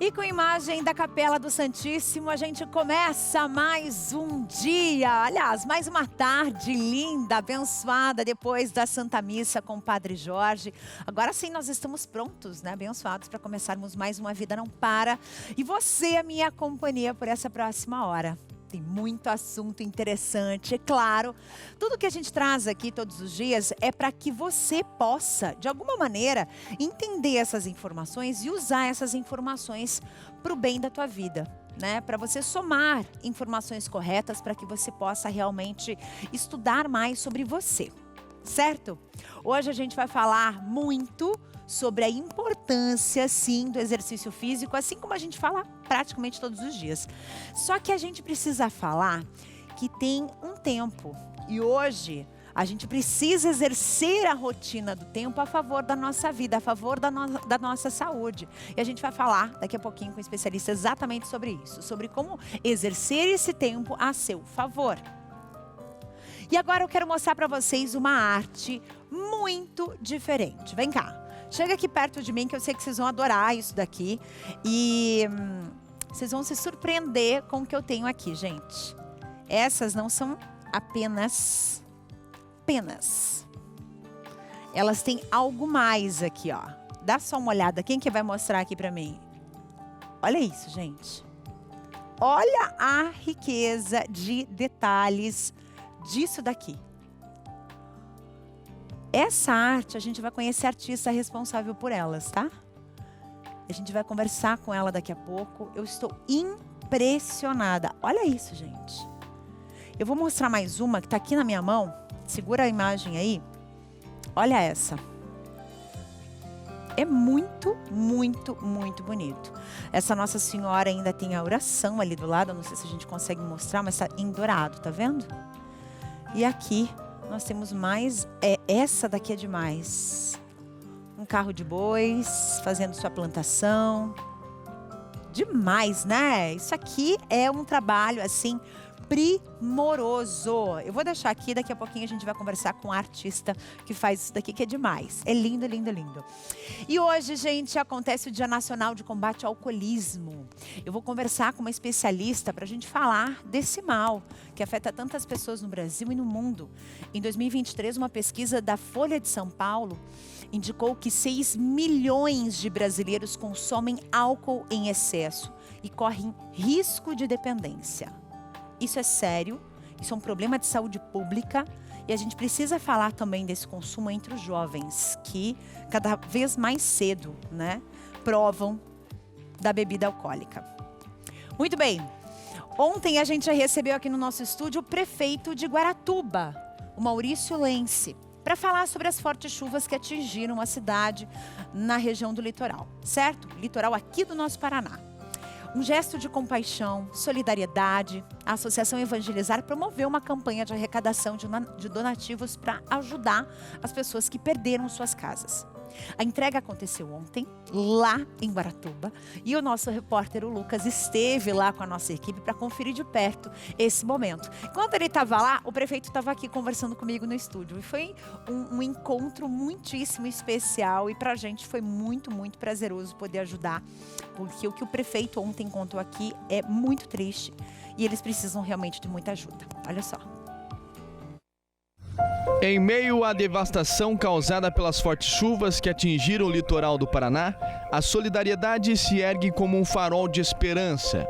E com a imagem da Capela do Santíssimo, a gente começa mais um dia, aliás, mais uma tarde linda, abençoada, depois da Santa Missa com o Padre Jorge. Agora sim, nós estamos prontos, né, abençoados para começarmos mais uma Vida Não Para. E você, a minha companhia por essa próxima hora. Tem muito assunto interessante, é claro. Tudo que a gente traz aqui todos os dias é para que você possa, de alguma maneira, entender essas informações e usar essas informações para o bem da tua vida, né? Para você somar informações corretas para que você possa realmente estudar mais sobre você, certo? Hoje a gente vai falar muito sobre a importância, sim, do exercício físico, assim como a gente fala praticamente todos os dias. Só que a gente precisa falar que tem um tempo. E hoje a gente precisa exercer a rotina do tempo a favor da nossa vida, a favor da nossa saúde. E a gente vai falar daqui a pouquinho com um especialista exatamente sobre isso, sobre como exercer esse tempo a seu favor. E agora eu quero mostrar para vocês uma arte muito diferente. Vem cá. Chega aqui perto de mim que eu sei que vocês vão adorar isso daqui. E vocês vão se surpreender com o que eu tenho aqui, gente. Essas não são apenas penas. Elas têm algo mais aqui, ó. Dá só uma olhada. Quem que vai mostrar aqui pra mim? Olha isso, gente. Olha a riqueza de detalhes disso daqui. Essa arte, a gente vai conhecer a artista responsável por elas, tá? A gente vai conversar com ela daqui a pouco. Eu estou impressionada. Olha isso, gente. Eu vou mostrar mais uma que tá aqui na minha mão. Segura a imagem aí. Olha essa. É muito, muito, muito bonito. Essa Nossa Senhora ainda tem a oração ali do lado. Eu não sei se a gente consegue mostrar, mas tá em dourado, tá vendo? E aqui nós temos mais, essa daqui é demais. Um carro de bois, fazendo sua plantação. Demais, né? Isso aqui é um trabalho, assim, primoroso. Eu vou deixar aqui, daqui a pouquinho a gente vai conversar com a artista que faz isso daqui, que é demais. É lindo, lindo, lindo. E hoje, gente, acontece o Dia Nacional de Combate ao Alcoolismo. Eu vou conversar com uma especialista para a gente falar desse mal que afeta tantas pessoas no Brasil e no mundo. Em 2023, uma pesquisa da Folha de São Paulo indicou que 6 milhões de brasileiros consomem álcool em excesso e correm risco de dependência. Isso é sério, isso é um problema de saúde pública e a gente precisa falar também desse consumo entre os jovens que cada vez mais cedo, né, provam da bebida alcoólica. Muito bem, ontem a gente já recebeu aqui no nosso estúdio o prefeito de Guaratuba, o Maurício Lenci, para falar sobre as fortes chuvas que atingiram a cidade na região do litoral, certo? Litoral aqui do nosso Paraná. Um gesto de compaixão, solidariedade, a Associação Evangelizar promoveu uma campanha de arrecadação de donativos para ajudar as pessoas que perderam suas casas. A entrega aconteceu ontem, lá em Guaratuba, e o nosso repórter, o Lucas, esteve lá com a nossa equipe para conferir de perto esse momento. Enquanto ele estava lá, o prefeito estava aqui conversando comigo no estúdio. E foi um encontro muitíssimo especial e para a gente foi muito, muito prazeroso poder ajudar, porque o que o prefeito ontem contou aqui é muito triste e eles precisam realmente de muita ajuda. Olha só. Em meio à devastação causada pelas fortes chuvas que atingiram o litoral do Paraná, a solidariedade se ergue como um farol de esperança.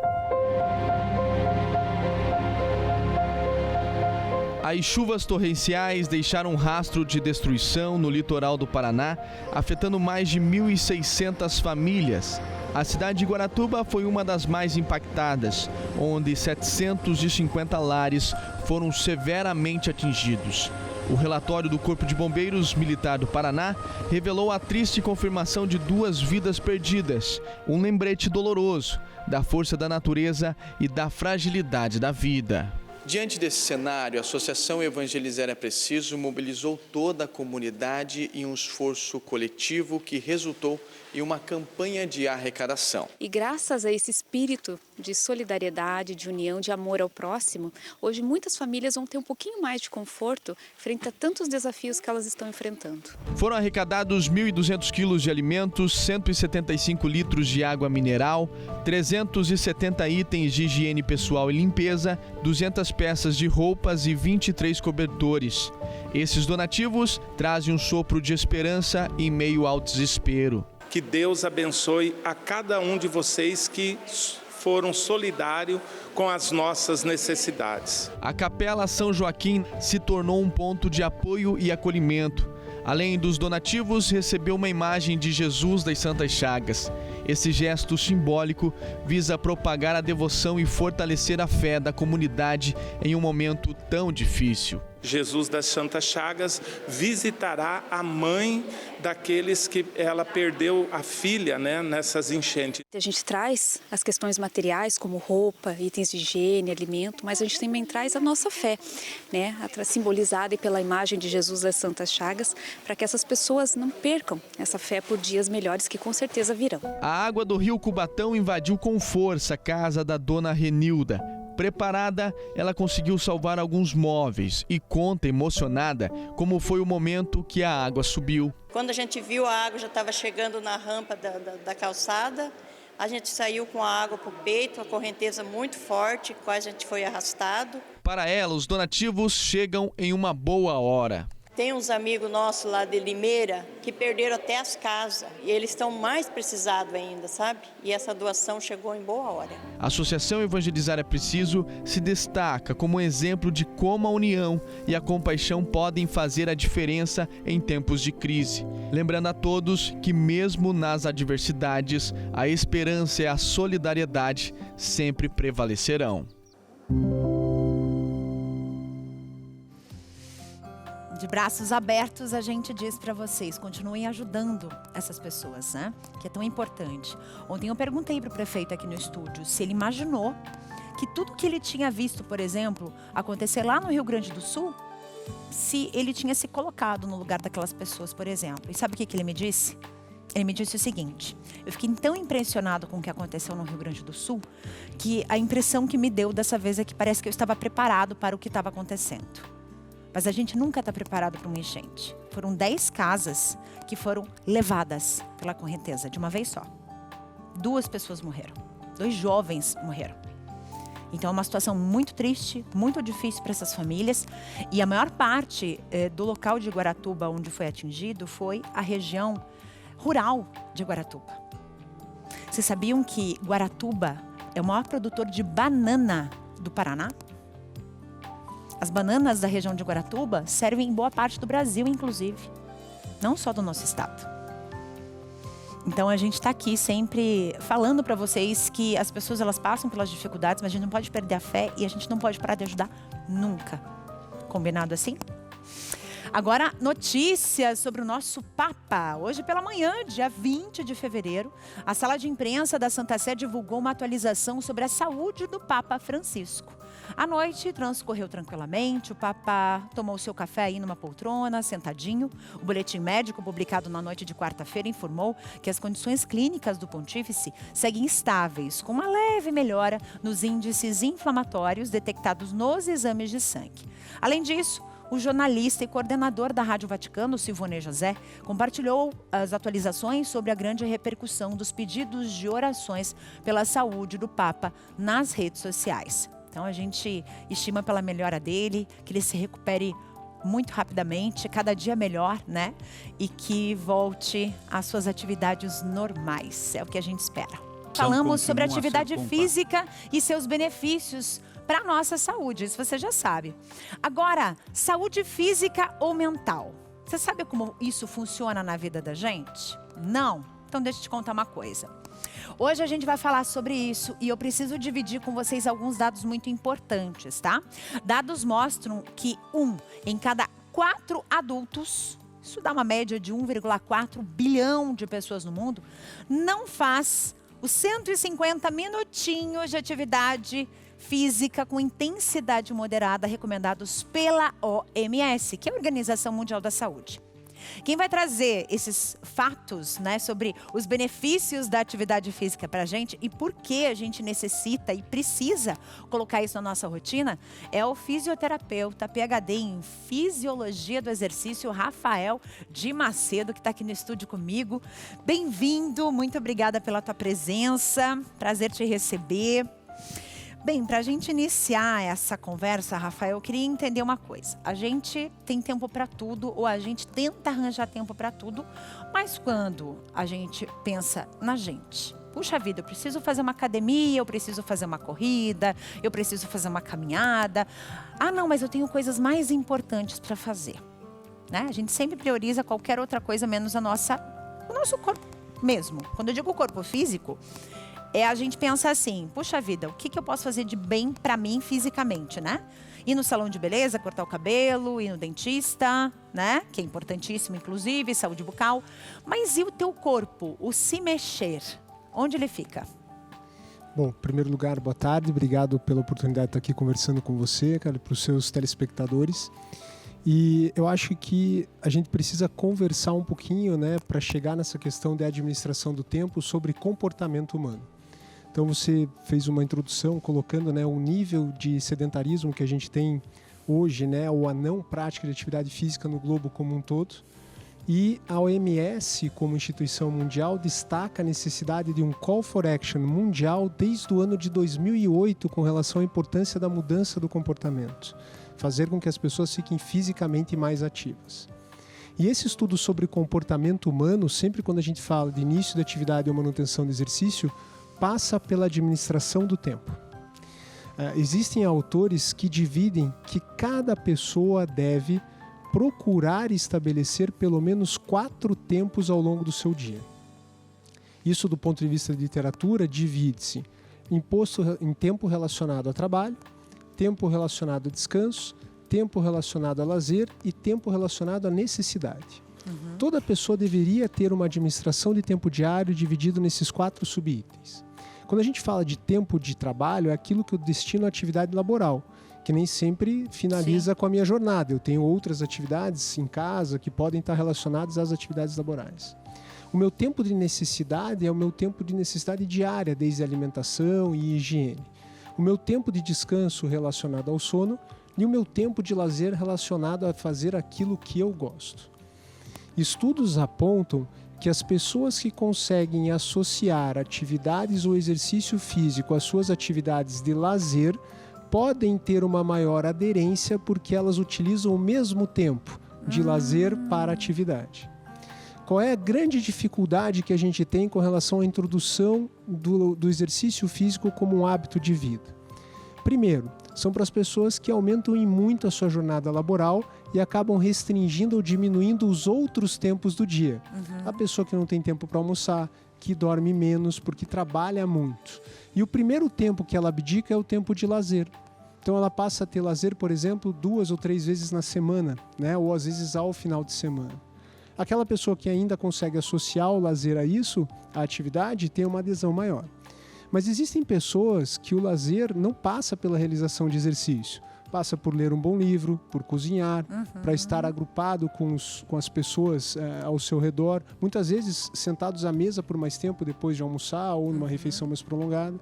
As chuvas torrenciais deixaram um rastro de destruição no litoral do Paraná, afetando mais de 1.600 famílias. A cidade de Guaratuba foi uma das mais impactadas, onde 750 lares foram severamente atingidos. O relatório do Corpo de Bombeiros Militar do Paraná revelou a triste confirmação de 2 vidas perdidas, um lembrete doloroso da força da natureza e da fragilidade da vida. Diante desse cenário, a Associação Evangelizar é Preciso mobilizou toda a comunidade em um esforço coletivo que resultou e uma campanha de arrecadação. E graças a esse espírito de solidariedade, de união, de amor ao próximo, hoje muitas famílias vão ter um pouquinho mais de conforto frente a tantos desafios que elas estão enfrentando. Foram arrecadados 1.200 quilos de alimentos, 175 litros de água mineral, 370 itens de higiene pessoal e limpeza, 200 peças de roupas e 23 cobertores. Esses donativos trazem um sopro de esperança em meio ao desespero. Que Deus abençoe a cada um de vocês que foram solidários com as nossas necessidades. A Capela São Joaquim se tornou um ponto de apoio e acolhimento. Além dos donativos, recebeu uma imagem de Jesus das Santas Chagas. Esse gesto simbólico visa propagar a devoção e fortalecer a fé da comunidade em um momento tão difícil. Jesus das Santas Chagas visitará a mãe daqueles que ela perdeu a filha, nessas enchentes. A gente traz as questões materiais, como roupa, itens de higiene, alimento, mas a gente também traz a nossa fé, simbolizada pela imagem de Jesus das Santas Chagas, para que essas pessoas não percam essa fé por dias melhores que com certeza virão. A água do rio Cubatão invadiu com força a casa da dona Renilda. Preparada, ela conseguiu salvar alguns móveis e conta emocionada como foi o momento que a água subiu. Quando a gente viu, a água já estava chegando na rampa da calçada, a gente saiu com a água para o peito, a correnteza muito forte, quase a gente foi arrastado. Para ela, os donativos chegam em uma boa hora. Tem uns amigos nossos lá de Limeira que perderam até as casas e eles estão mais precisados ainda, sabe? E essa doação chegou em boa hora. A Associação Evangelizar é Preciso se destaca como um exemplo de como a união e a compaixão podem fazer a diferença em tempos de crise. Lembrando a todos que mesmo nas adversidades, a esperança e a solidariedade sempre prevalecerão. De braços abertos, a gente diz para vocês, continuem ajudando essas pessoas, que é tão importante. Ontem eu perguntei para o prefeito aqui no estúdio se ele imaginou que tudo que ele tinha visto, por exemplo, acontecer lá no Rio Grande do Sul, se ele tinha se colocado no lugar daquelas pessoas, por exemplo. E sabe o que ele me disse? Ele me disse o seguinte: eu fiquei tão impressionado com o que aconteceu no Rio Grande do Sul, que a impressão que me deu dessa vez é que parece que eu estava preparado para o que estava acontecendo. Mas a gente nunca está preparado para uma enchente. Foram 10 casas que foram levadas pela correnteza de uma vez só. 2 pessoas morreram. 2 jovens morreram. Então é uma situação muito triste, muito difícil para essas famílias. E a maior parte do local de Guaratuba onde foi atingido foi a região rural de Guaratuba. Vocês sabiam que Guaratuba é o maior produtor de banana do Paraná? As bananas da região de Guaratuba servem em boa parte do Brasil, inclusive. Não só do nosso estado. Então a gente está aqui sempre falando para vocês que as pessoas elas passam pelas dificuldades, mas a gente não pode perder a fé e a gente não pode parar de ajudar nunca. Combinado assim? Agora, notícias sobre o nosso Papa. Hoje pela manhã, dia 20 de fevereiro, a sala de imprensa da Santa Sé divulgou uma atualização sobre a saúde do Papa Francisco. À noite, transcorreu tranquilamente, o Papa tomou seu café aí numa poltrona, sentadinho. O boletim médico publicado na noite de quarta-feira informou que as condições clínicas do pontífice seguem estáveis, com uma leve melhora nos índices inflamatórios detectados nos exames de sangue. Além disso, o jornalista e coordenador da Rádio Vaticano, Silvone José, compartilhou as atualizações sobre a grande repercussão dos pedidos de orações pela saúde do Papa nas redes sociais. Então a gente estima pela melhora dele, que ele se recupere muito rapidamente, cada dia melhor, E que volte às suas atividades normais. É o que a gente espera. Falamos sobre atividade física e seus benefícios para a nossa saúde, isso você já sabe. Agora, saúde física ou mental? Você sabe como isso funciona na vida da gente? Não? Então deixa eu te contar uma coisa. Hoje a gente vai falar sobre isso e eu preciso dividir com vocês alguns dados muito importantes, tá? Dados mostram que 1 em cada 4 adultos, isso dá uma média de 1,4 bilhão de pessoas no mundo, não faz os 150 minutinhos de atividade física com intensidade moderada recomendados pela OMS, que é a Organização Mundial da Saúde. Quem vai trazer esses fatos, né, sobre os benefícios da atividade física pra gente e por que a gente necessita e precisa colocar isso na nossa rotina, é o fisioterapeuta, PhD em Fisiologia do Exercício, Rafael de Macedo, que está aqui no estúdio comigo. Bem-vindo, muito obrigada pela tua presença, prazer te receber. Bem, para a gente iniciar essa conversa, Rafael, eu queria entender uma coisa. A gente tem tempo para tudo, ou a gente tenta arranjar tempo para tudo, mas quando a gente pensa na gente, puxa vida, eu preciso fazer uma academia, eu preciso fazer uma corrida, eu preciso fazer uma caminhada. Ah, não, mas eu tenho coisas mais importantes para fazer, né? A gente sempre prioriza qualquer outra coisa menos o nosso corpo mesmo. Quando eu digo corpo físico, a gente pensa assim, puxa vida, o que eu posso fazer de bem pra mim fisicamente, né? Ir no salão de beleza, cortar o cabelo, ir no dentista, né? Que é importantíssimo, inclusive, saúde bucal. Mas e o teu corpo, o se mexer? Onde ele fica? Bom, em primeiro lugar, boa tarde. Obrigado pela oportunidade de estar aqui conversando com você, cara, para os seus telespectadores. E eu acho que a gente precisa conversar um pouquinho, né, para chegar nessa questão de administração do tempo sobre comportamento humano. Então você fez uma introdução colocando, né, o nível de sedentarismo que a gente tem hoje, né, ou a não prática de atividade física no globo como um todo. E a OMS, como instituição mundial, destaca a necessidade de um call for action mundial desde o ano de 2008 com relação à importância da mudança do comportamento. Fazer com que as pessoas fiquem fisicamente mais ativas. E esse estudo sobre comportamento humano, sempre quando a gente fala de início de atividade ou manutenção de exercício, passa pela administração do tempo. Existem autores que dividem que cada pessoa deve procurar estabelecer pelo menos 4 tempos ao longo do seu dia. Isso, do ponto de vista de literatura, divide-se em tempo relacionado a trabalho, tempo relacionado a descanso, tempo relacionado a lazer e tempo relacionado à necessidade. Toda pessoa deveria ter uma administração de tempo diário dividido nesses 4 subitens. Quando a gente fala de tempo de trabalho, é aquilo que eu destino à atividade laboral, que nem sempre finaliza com a minha jornada. Eu tenho outras atividades em casa que podem estar relacionadas às atividades laborais. O meu tempo de necessidade é o meu tempo de necessidade diária, desde alimentação e higiene. O meu tempo de descanso relacionado ao sono e o meu tempo de lazer relacionado a fazer aquilo que eu gosto. Estudos apontam que as pessoas que conseguem associar atividades ou exercício físico às suas atividades de lazer podem ter uma maior aderência porque elas utilizam o mesmo tempo de lazer para atividade. Qual é a grande dificuldade que a gente tem com relação à introdução do exercício físico como um hábito de vida? Primeiro, são para as pessoas que aumentam em muito a sua jornada laboral e acabam restringindo ou diminuindo os outros tempos do dia. A pessoa que não tem tempo para almoçar, que dorme menos porque trabalha muito. E o primeiro tempo que ela abdica é o tempo de lazer. Então ela passa a ter lazer, por exemplo, 2 ou 3 vezes na semana, né? Ou às vezes ao final de semana. Aquela pessoa que ainda consegue associar o lazer a isso, a atividade, tem uma adesão maior. Mas existem pessoas que o lazer não passa pela realização de exercício. Passa por ler um bom livro, por cozinhar, para estar agrupado com as pessoas ao seu redor. Muitas vezes sentados à mesa por mais tempo depois de almoçar ou numa refeição mais prolongada.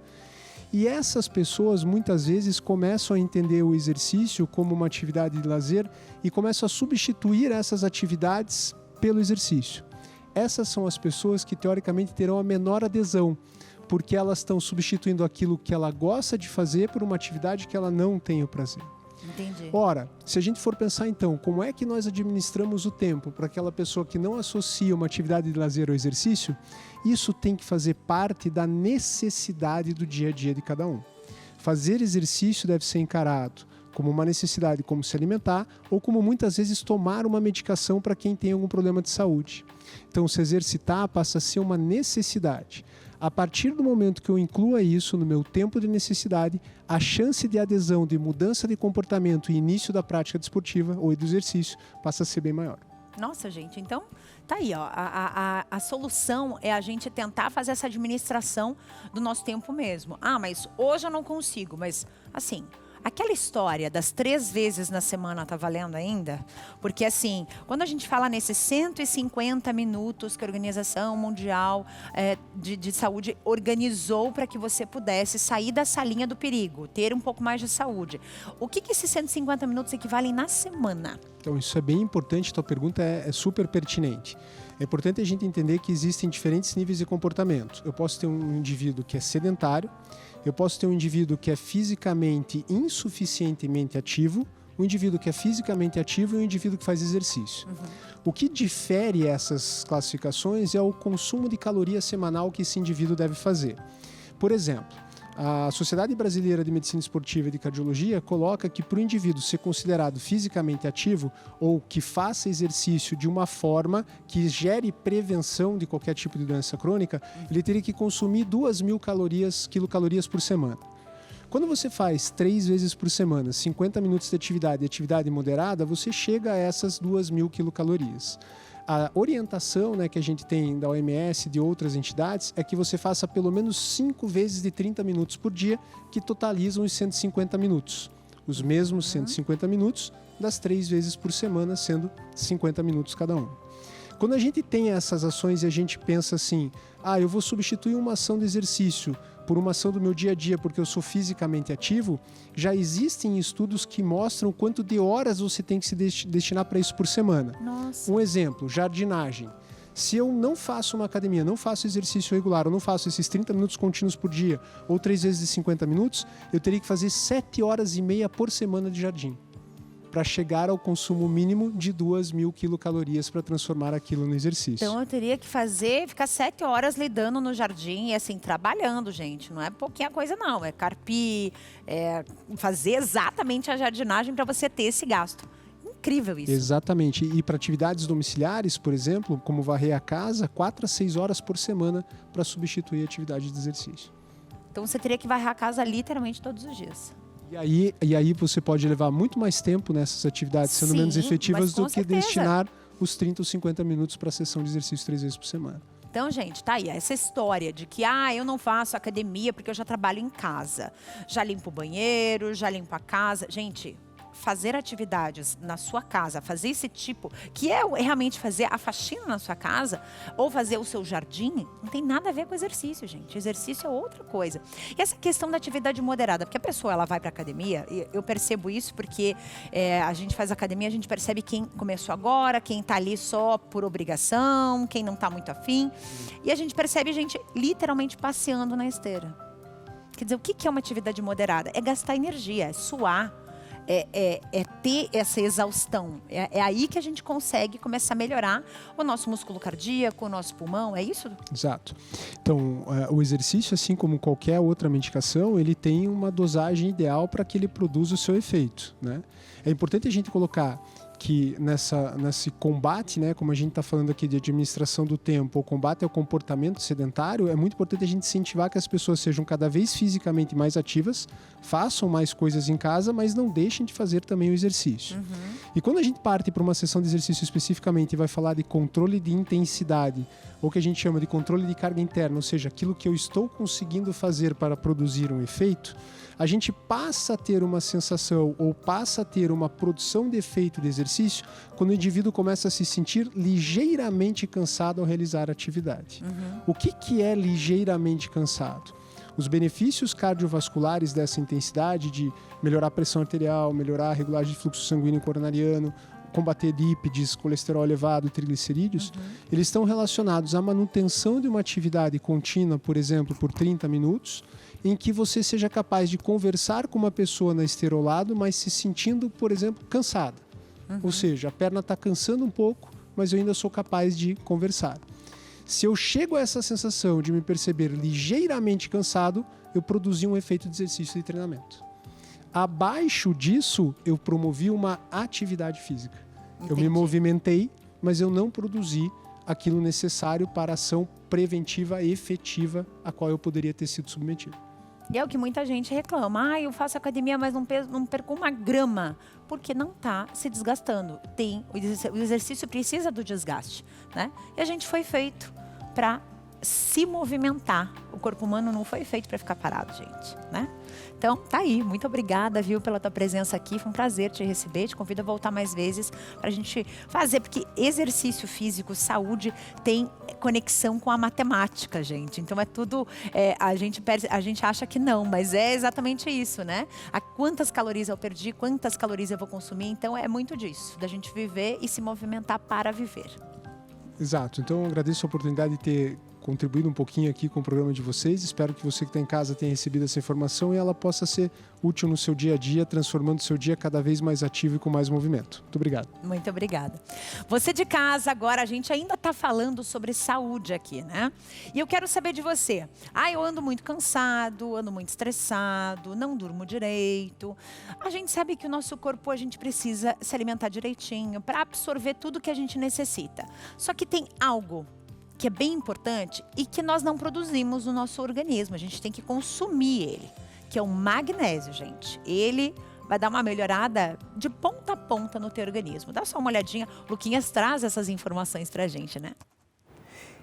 E essas pessoas muitas vezes começam a entender o exercício como uma atividade de lazer e começam a substituir essas atividades pelo exercício. Essas são as pessoas que teoricamente terão a menor adesão, porque elas estão substituindo aquilo que ela gosta de fazer por uma atividade que ela não tem o prazer. Entendi. Ora, se a gente for pensar então, como é que nós administramos o tempo para aquela pessoa que não associa uma atividade de lazer ao exercício, isso tem que fazer parte da necessidade do dia a dia de cada um. Fazer exercício deve ser encarado como uma necessidade, como se alimentar, ou como muitas vezes tomar uma medicação para quem tem algum problema de saúde. Então, se exercitar passa a ser uma necessidade. A partir do momento que eu inclua isso no meu tempo de necessidade, a chance de adesão, de mudança de comportamento e início da prática desportiva ou do exercício passa a ser bem maior. Nossa, gente, então tá aí, ó. A solução é a gente tentar fazer essa administração do nosso tempo mesmo. Ah, mas hoje eu não consigo, mas assim, aquela história das 3 vezes na semana tá valendo ainda? Porque assim, quando a gente fala nesses 150 minutos que a Organização Mundial de Saúde organizou para que você pudesse sair dessa linha do perigo, ter um pouco mais de saúde. O que esses 150 minutos equivalem na semana? Então, isso é bem importante, tua pergunta é super pertinente. É importante a gente entender que existem diferentes níveis de comportamento. Eu posso ter um indivíduo que é sedentário, eu posso ter um indivíduo que é fisicamente insuficientemente ativo, um indivíduo que é fisicamente ativo e um indivíduo que faz exercício. O que difere essas classificações é o consumo de caloria semanal que esse indivíduo deve fazer. Por exemplo, a Sociedade Brasileira de Medicina Esportiva e de Cardiologia coloca que para o indivíduo ser considerado fisicamente ativo ou que faça exercício de uma forma que gere prevenção de qualquer tipo de doença crônica, ele teria que consumir 2.000 quilocalorias por semana. Quando você faz 3 vezes por semana, 50 minutos de atividade moderada, você chega a essas 2.000 quilocalorias. A orientação, né, que a gente tem da OMS e de outras entidades é que você faça pelo menos 5 vezes de 30 minutos por dia, que totalizam os 150 minutos. Os mesmos 150 minutos das 3 vezes por semana, sendo 50 minutos cada um. Quando a gente tem essas ações e a gente pensa assim, eu vou substituir uma ação de exercício por uma ação do meu dia a dia porque eu sou fisicamente ativo, já existem estudos que mostram quanto de horas você tem que se destinar para isso por semana. Nossa. Um exemplo, jardinagem. Se eu não faço uma academia, não faço exercício regular, ou não faço esses 30 minutos contínuos por dia, ou 3 vezes de 50 minutos, eu teria que fazer 7 horas e meia por semana de jardim, para chegar ao consumo mínimo de 2.000 quilocalorias para transformar aquilo no exercício. Então eu teria que ficar 7 horas lidando no jardim e assim, trabalhando, gente. Não é pouquinha coisa não, é carpir, fazer exatamente a jardinagem para você ter esse gasto. Incrível isso. Exatamente. E para atividades domiciliares, por exemplo, como varrer a casa, 4 a 6 horas por semana para substituir a atividade de exercício. Então você teria que varrer a casa literalmente todos os dias. E aí você pode levar muito mais tempo nessas atividades, sendo menos efetivas do que destinar os 30 ou 50 minutos para a sessão de exercício 3 vezes por semana. Então, gente, tá aí essa história de que eu não faço academia porque eu já trabalho em casa. Já limpo o banheiro, já limpo a casa. Gente, fazer atividades na sua casa, fazer esse tipo, que é realmente fazer a faxina na sua casa, ou fazer o seu jardim, não tem nada a ver com exercício, gente. Exercício é outra coisa. E essa questão da atividade moderada, porque a pessoa ela vai para academia, e eu percebo isso porque a gente faz academia, a gente percebe quem começou agora, quem tá ali só por obrigação, quem não tá muito afim, e a gente percebe gente literalmente passeando na esteira. Quer dizer, o que é uma atividade moderada? É gastar energia, é suar, é ter essa exaustão. É aí que a gente consegue começar a melhorar o nosso músculo cardíaco, o nosso pulmão, é isso? Exato. Então, o exercício, assim como qualquer outra medicação, ele tem uma dosagem ideal para que ele produza o seu efeito, né? É importante a gente colocar que nesse combate, né, como a gente está falando aqui de administração do tempo, o combate ao comportamento sedentário, é muito importante a gente incentivar que as pessoas sejam cada vez fisicamente mais ativas, façam mais coisas em casa, mas não deixem de fazer também o exercício. E quando a gente parte para uma sessão de exercício especificamente e vai falar de controle de intensidade, ou que a gente chama de controle de carga interna, ou seja, aquilo que eu estou conseguindo fazer para produzir um efeito, a gente passa a ter uma sensação ou passa a ter uma produção de efeito de exercício quando o indivíduo começa a se sentir ligeiramente cansado ao realizar a atividade. O que é ligeiramente cansado? Os benefícios cardiovasculares dessa intensidade de melhorar a pressão arterial, melhorar a regulagem de fluxo sanguíneo coronariano, combater lípides, colesterol elevado, triglicerídeos, eles estão relacionados à manutenção de uma atividade contínua, por exemplo, por 30 minutos, em que você seja capaz de conversar com uma pessoa na esteira ao lado, mas se sentindo, por exemplo, cansada. Ou seja, a perna está cansando um pouco, mas eu ainda sou capaz de conversar. Se eu chego a essa sensação de me perceber ligeiramente cansado, eu produzi um efeito de exercício de treinamento. Abaixo disso, eu promovi uma atividade física. Entendi. Eu me movimentei, mas eu não produzi aquilo necessário para a ação preventiva e efetiva a qual eu poderia ter sido submetido. E é o que muita gente reclama. Eu faço academia, mas não perco uma grama. Porque não está se desgastando. O exercício precisa do desgaste, né? E a gente foi feito para se movimentar. O corpo humano não foi feito para ficar parado, gente, né? Então, tá aí. Muito obrigada, viu, pela tua presença aqui. Foi um prazer te receber. Te convido a voltar mais vezes pra gente fazer, porque exercício físico, saúde, tem conexão com a matemática, gente. Então, é tudo... a gente acha que não, mas é exatamente isso, né? Quantas calorias eu perdi, quantas calorias eu vou consumir. Então, é muito disso, da gente viver e se movimentar para viver. Exato. Então, eu agradeço a oportunidade de ter contribuído um pouquinho aqui com o programa de vocês. Espero que você que está em casa tenha recebido essa informação e ela possa ser útil no seu dia a dia, transformando o seu dia cada vez mais ativo e com mais movimento. Muito obrigado. Muito obrigada. Você de casa, agora a gente ainda está falando sobre saúde aqui, né? E eu quero saber de você. Eu ando muito cansado, ando muito estressado, não durmo direito. A gente sabe que o nosso corpo, a gente precisa se alimentar direitinho para absorver tudo que a gente necessita. Só que tem algo que é bem importante e que nós não produzimos no nosso organismo. A gente tem que consumir ele, que é o magnésio, gente. Ele vai dar uma melhorada de ponta a ponta no teu organismo. Dá só uma olhadinha. O Luquinhas traz essas informações pra gente, né?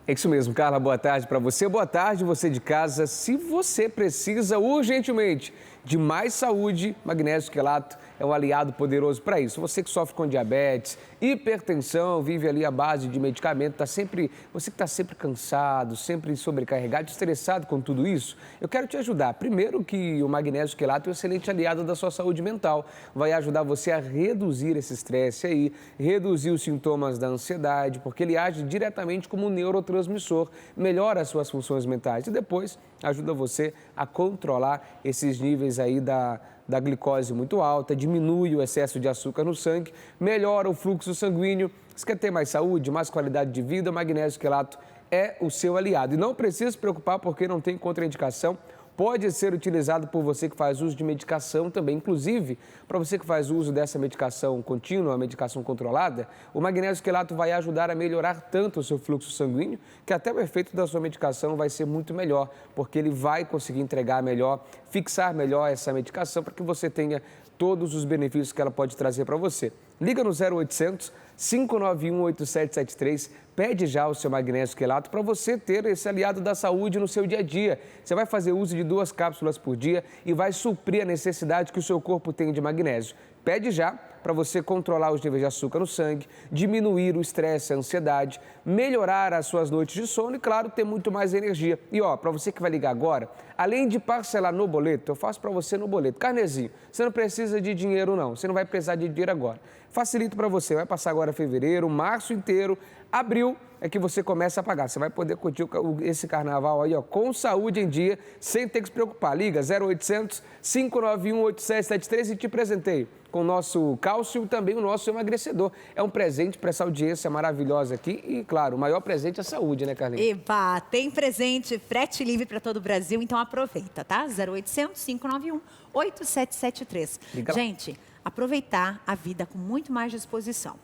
É isso mesmo, Carla. Boa tarde para você. Boa tarde, você de casa. Se você precisa urgentemente de mais saúde, magnésio quelato é um aliado poderoso para isso. Você que sofre com diabetes, hipertensão, vive ali à base de medicamento, você que está sempre cansado, sempre sobrecarregado, estressado com tudo isso, eu quero te ajudar. Primeiro que o magnésio quelato é um excelente aliado da sua saúde mental. Vai ajudar você a reduzir esse estresse aí, reduzir os sintomas da ansiedade, porque ele age diretamente como um neurotransmissor, melhora as suas funções mentais e depois ajuda você a controlar esses níveis aí da glicose muito alta, diminui o excesso de açúcar no sangue, melhora o fluxo sanguíneo. Você quer ter mais saúde, mais qualidade de vida? O magnésio quelato é o seu aliado. E não precisa se preocupar porque não tem contraindicação. Pode ser utilizado por você que faz uso de medicação também. Inclusive, para você que faz uso dessa medicação contínua, a medicação controlada, o magnésio quelato vai ajudar a melhorar tanto o seu fluxo sanguíneo que até o efeito da sua medicação vai ser muito melhor, porque ele vai conseguir entregar melhor, fixar melhor essa medicação para que você tenha todos os benefícios que ela pode trazer para você. Liga no 0800 591 8773, pede já o seu magnésio quelato para você ter esse aliado da saúde no seu dia a dia. Você vai fazer uso de 2 cápsulas por dia e vai suprir a necessidade que o seu corpo tem de magnésio. Pede já para você controlar os níveis de açúcar no sangue, diminuir o estresse, a ansiedade, melhorar as suas noites de sono e, claro, ter muito mais energia. E, para você que vai ligar agora, além de parcelar no boleto, eu faço para você no boleto. Carnezinho, você não precisa de dinheiro não, você não vai precisar de dinheiro agora. Facilito para você, vai passar agora fevereiro, março inteiro, abril é que você começa a pagar. Você vai poder curtir esse carnaval aí, com saúde em dia, sem ter que se preocupar. Liga 0800 591 8773 e te presenteio com o nosso cálcio e também o nosso emagrecedor. É um presente para essa audiência maravilhosa aqui e, claro, o maior presente é a saúde, né, Carlinhos? Eba, tem presente, frete livre para todo o Brasil, então aproveita, tá? 0800 591 8773. Gente, aproveitar a vida com muito mais disposição.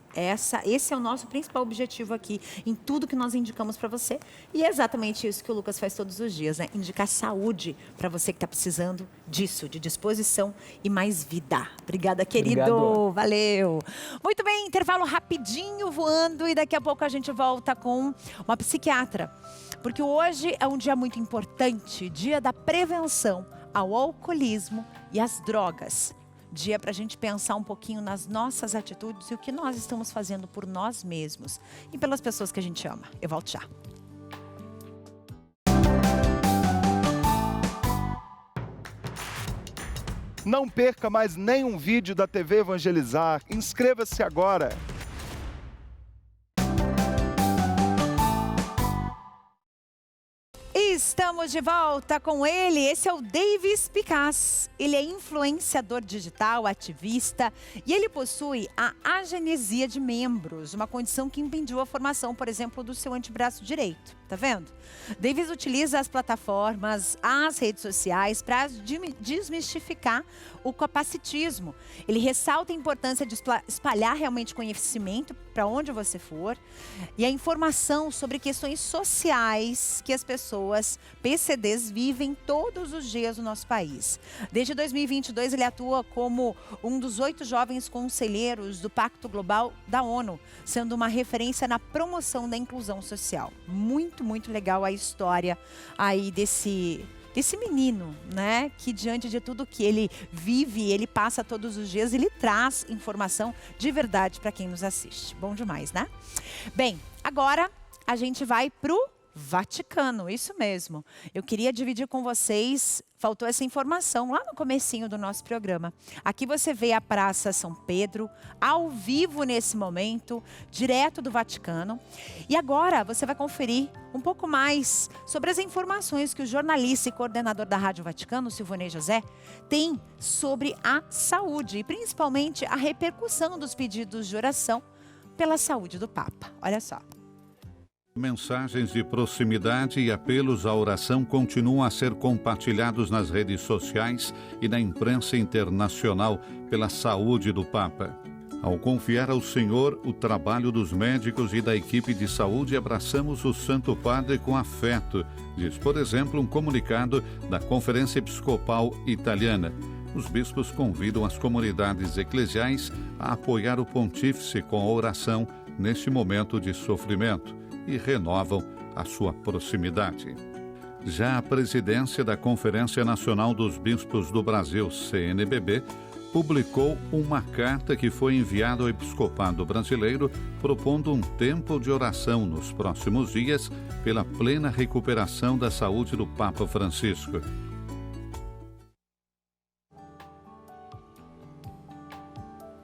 Esse é o nosso principal objetivo aqui, em tudo que nós indicamos para você. E é exatamente isso que o Lucas faz todos os dias, né? Indicar saúde para você que está precisando disso, de disposição e mais vida. Obrigada, querido. Obrigado. Valeu. Muito bem, intervalo rapidinho voando e daqui a pouco a gente volta com uma psiquiatra. Porque hoje é um dia muito importante, dia da prevenção ao alcoolismo e às drogas. Dia para a gente pensar um pouquinho nas nossas atitudes e o que nós estamos fazendo por nós mesmos e pelas pessoas que a gente ama. Eu volto já. Não perca mais nenhum vídeo da TV Evangelizar. Inscreva-se agora. Estamos de volta com ele, esse é o Davis Picaz. Ele é influenciador digital, ativista e ele possui a agenesia de membros, uma condição que impediu a formação, por exemplo, do seu antebraço direito. Tá vendo? Davis utiliza as plataformas, as redes sociais para desmistificar o capacitismo. Ele ressalta a importância de espalhar realmente conhecimento para onde você for e a informação sobre questões sociais que as pessoas PCDs vivem todos os dias no nosso país. Desde 2022, ele atua como um dos 8 jovens conselheiros do Pacto Global da ONU, sendo uma referência na promoção da inclusão social. Muito legal a história aí desse desse menino, né? Que diante de tudo que ele vive, ele passa todos os dias, ele traz informação de verdade para quem nos assiste. Bom demais, né? Bem, agora a gente vai pro Vaticano, isso mesmo. Eu queria dividir com vocês, faltou essa informação lá no comecinho do nosso programa. Aqui você vê a Praça São Pedro, ao vivo nesse momento, direto do Vaticano. E agora você vai conferir um pouco mais sobre as informações que o jornalista e coordenador da Rádio Vaticano, Silvonei José, tem sobre a saúde e principalmente a repercussão dos pedidos de oração pela saúde do Papa. Olha só. Mensagens de proximidade e apelos à oração continuam a ser compartilhados nas redes sociais e na imprensa internacional pela saúde do Papa. Ao confiar ao Senhor o trabalho dos médicos e da equipe de saúde, abraçamos o Santo Padre com afeto, diz, por exemplo, um comunicado da Conferência Episcopal Italiana. Os bispos convidam as comunidades eclesiais a apoiar o pontífice com a oração neste momento de sofrimento e renovam a sua proximidade. Já a presidência da Conferência Nacional dos Bispos do Brasil, CNBB, publicou uma carta que foi enviada ao Episcopado Brasileiro propondo um tempo de oração nos próximos dias pela plena recuperação da saúde do Papa Francisco.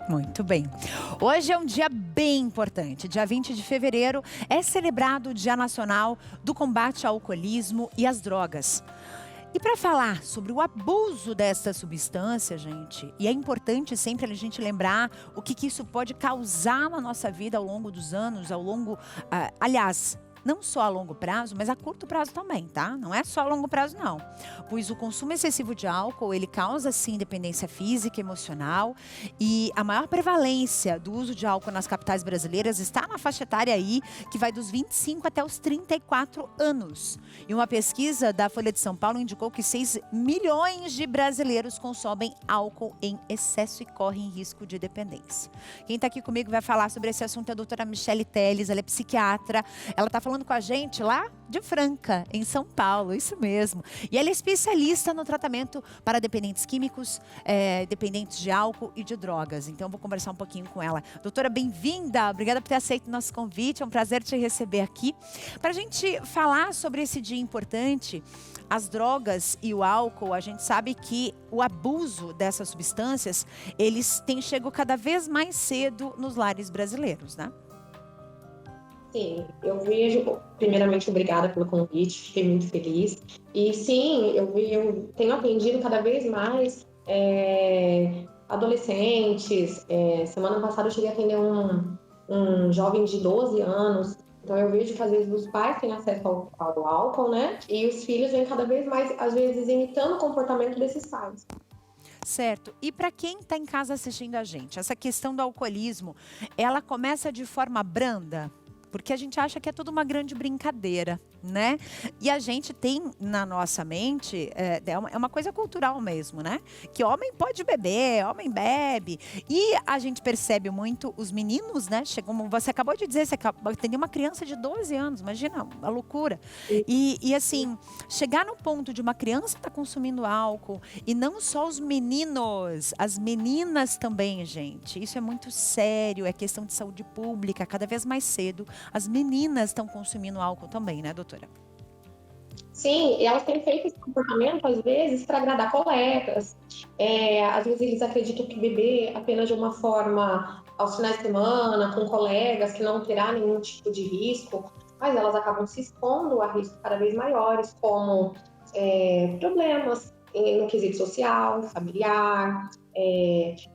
Muito bem. Hoje é um dia bem importante. Dia 20 de fevereiro é celebrado o Dia Nacional do Combate ao Alcoolismo e às Drogas. E para falar sobre o abuso dessa substância, gente, e é importante sempre a gente lembrar o que isso pode causar na nossa vida ao longo dos anos, aliás, não só a longo prazo, mas a curto prazo também, tá? Não é só a longo prazo, não. Pois o consumo excessivo de álcool, ele causa, sim, dependência física, emocional. E a maior prevalência do uso de álcool nas capitais brasileiras está na faixa etária aí, que vai dos 25 até os 34 anos. E uma pesquisa da Folha de São Paulo indicou que 6 milhões de brasileiros consomem álcool em excesso e correm risco de dependência. Quem está aqui comigo vai falar sobre esse assunto é a doutora Michele Teles, ela é psiquiatra. Ela está falando com a gente lá de Franca, em São Paulo, isso mesmo. E ela é especialista no tratamento para dependentes químicos, dependentes de álcool e de drogas. Então, eu vou conversar um pouquinho com ela. Doutora, bem-vinda. Obrigada por ter aceito o nosso convite. É um prazer te receber aqui. Para a gente falar sobre esse dia importante, as drogas e o álcool, a gente sabe que o abuso dessas substâncias, eles têm chegado cada vez mais cedo nos lares brasileiros, né? Sim, eu vejo, primeiramente, obrigada pelo convite, fiquei muito feliz. E sim, eu tenho atendido cada vez mais adolescentes. Semana passada eu cheguei a atender um jovem de 12 anos. Então eu vejo que às vezes os pais têm acesso ao álcool, né? E os filhos vêm cada vez mais, às vezes, imitando o comportamento desses pais. Certo. E para quem está em casa assistindo a gente, essa questão do alcoolismo, ela começa de forma branda? Porque a gente acha que é tudo uma grande brincadeira, né? E a gente tem na nossa mente, é uma coisa cultural mesmo, né? Que homem pode beber, homem bebe. E a gente percebe muito os meninos, né? Como você acabou de dizer, você atendeu uma criança de 12 anos, imagina, a loucura. E assim, chegar no ponto de uma criança estar consumindo álcool, e não só os meninos, as meninas também, gente. Isso é muito sério, é questão de saúde pública, cada vez mais cedo. As meninas estão consumindo álcool também, né, doutora? Sim, e elas têm feito esse comportamento, às vezes, para agradar colegas. Às vezes eles acreditam que beber apenas de uma forma aos finais de semana, com colegas, que não terá nenhum tipo de risco, mas elas acabam se expondo a riscos cada vez maiores, como problemas no quesito social, familiar.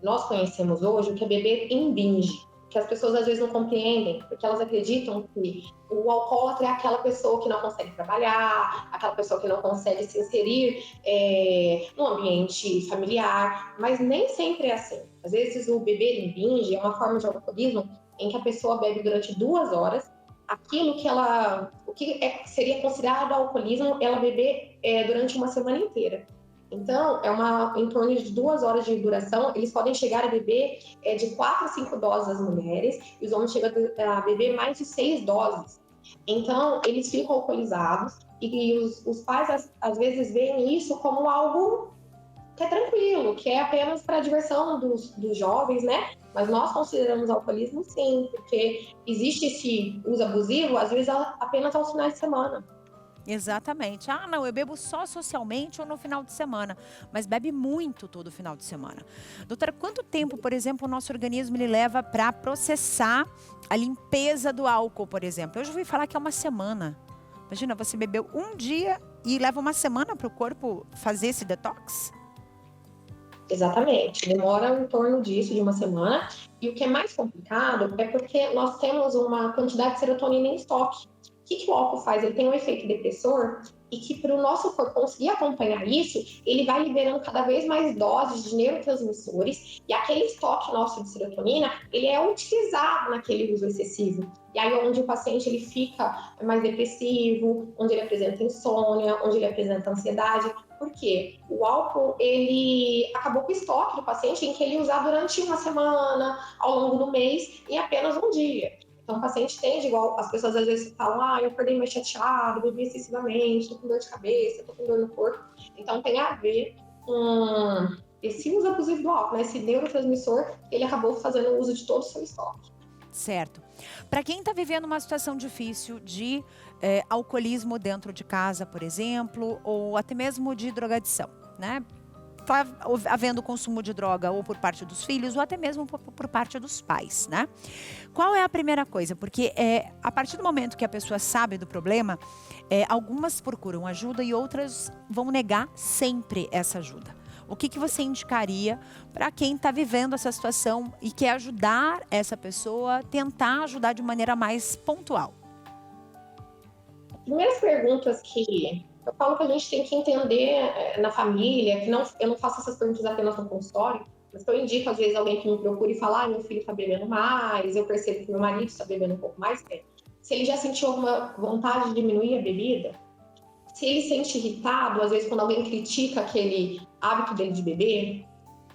Nós conhecemos hoje o que é beber em binge, que as pessoas às vezes não compreendem, porque elas acreditam que o alcoólatra é aquela pessoa que não consegue trabalhar, aquela pessoa que não consegue se inserir no ambiente familiar, mas nem sempre é assim. Às vezes o beber em binge é uma forma de alcoolismo em que a pessoa bebe durante 2 horas, aquilo que seria considerado alcoolismo, ela beber durante uma semana inteira. Então, em torno de 2 horas de duração, eles podem chegar a beber de 4 a 5 doses as mulheres, e os homens chegam a beber mais de 6 doses. Então, eles ficam alcoolizados E os pais, às vezes, veem isso como algo que é tranquilo, que é apenas para a diversão dos jovens, né? Mas nós consideramos alcoolismo sim, porque existe esse uso abusivo, às vezes apenas aos finais de semana. Exatamente. Ah, não, eu bebo só socialmente ou no final de semana, mas bebe muito todo final de semana. Doutora, quanto tempo, por exemplo, o nosso organismo ele leva para processar a limpeza do álcool, por exemplo? Eu já ouvi falar que é uma semana. Imagina, você bebeu um dia e leva uma semana para o corpo fazer esse detox? Exatamente, demora em torno disso, de uma semana. E o que é mais complicado é porque nós temos uma quantidade de serotonina em estoque. O que o álcool faz? Ele tem um efeito depressor e que para o nosso corpo conseguir acompanhar isso, ele vai liberando cada vez mais doses de neurotransmissores e aquele estoque nosso de serotonina, ele é utilizado naquele uso excessivo. E aí onde o paciente ele fica mais depressivo, onde ele apresenta insônia, onde ele apresenta ansiedade. Por quê? O álcool, ele acabou com o estoque do paciente em que ele usar durante uma semana, ao longo do mês, em apenas um dia. Então, o paciente tende, igual as pessoas às vezes falam, eu acordei mais chateado, bebi excessivamente, tô com dor de cabeça, tô com dor no corpo. Então, tem a ver com esse uso abusivo do álcool, né? Esse neurotransmissor, ele acabou fazendo uso de todo o seu estoque. Certo. Para quem está vivendo uma situação difícil de alcoolismo dentro de casa, por exemplo, ou até mesmo de drogadição, né? Tá havendo consumo de droga ou por parte dos filhos ou até mesmo por parte dos pais, né? Qual é a primeira coisa? Porque a partir do momento que a pessoa sabe do problema, algumas procuram ajuda e outras vão negar sempre essa ajuda. O que você indicaria para quem está vivendo essa situação e quer ajudar essa pessoa a tentar ajudar de maneira mais pontual? Primeiras perguntas que eu falo que a gente tem que entender na família, que eu não faço essas perguntas apenas no consultório, mas que eu indico às vezes alguém que me procura e fala, meu filho está bebendo mais, eu percebo que meu marido está bebendo um pouco mais. Se ele já sentiu alguma vontade de diminuir a bebida, se ele se sente irritado, às vezes quando alguém critica aquele hábito dele de beber,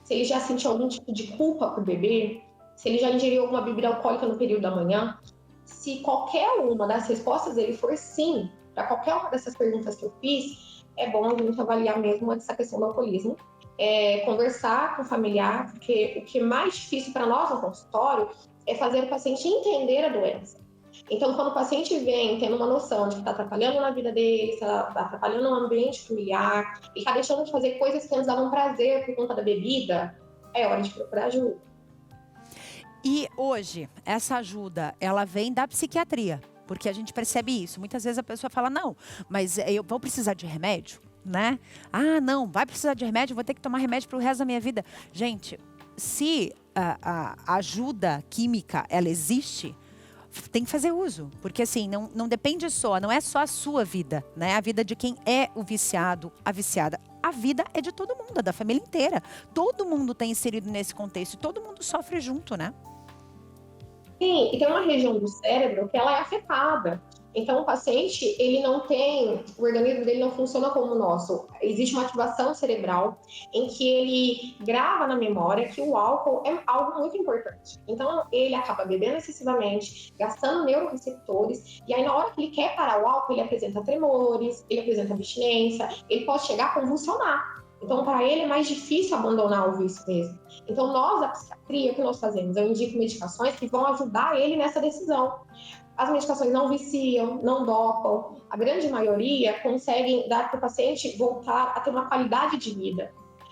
se ele já sentiu algum tipo de culpa por beber, se ele já ingeriu alguma bebida alcoólica no período da manhã, se qualquer uma das respostas dele for sim, para qualquer uma dessas perguntas que eu fiz, é bom a gente avaliar mesmo essa questão do alcoolismo, conversar com o familiar, porque o que é mais difícil para nós no consultório é fazer o paciente entender a doença. Então, quando o paciente vem tendo uma noção de que está atrapalhando na vida dele, está atrapalhando no ambiente familiar, e está deixando de fazer coisas que antes davam prazer por conta da bebida, é hora de procurar ajuda. E hoje, essa ajuda, ela vem da psiquiatria, porque a gente percebe isso. Muitas vezes a pessoa fala, não, mas eu vou precisar de remédio, né? Ah, não, vai precisar de remédio, vou ter que tomar remédio para o resto da minha vida. Gente, se a ajuda química, ela existe, tem que fazer uso, porque assim, não depende só, não é só a sua vida, né? A vida de quem é o viciado, a viciada. A vida é de todo mundo, é da família inteira. Todo mundo está inserido nesse contexto e todo mundo sofre junto, né? Sim, e tem uma região do cérebro que ela é afetada. Então, o paciente, o organismo dele não funciona como o nosso. Existe uma ativação cerebral em que ele grava na memória que o álcool é algo muito importante. Então, ele acaba bebendo excessivamente, gastando neuroreceptores, e aí na hora que ele quer parar o álcool, ele apresenta tremores, ele apresenta abstinência, ele pode chegar a convulsionar. Então, para ele é mais difícil abandonar o vício mesmo. Então, nós, a psiquiatria, o que nós fazemos? Eu indico medicações que vão ajudar ele nessa decisão. As medicações não viciam, não dopam. A grande maioria conseguem dar para o paciente voltar a ter uma qualidade de vida.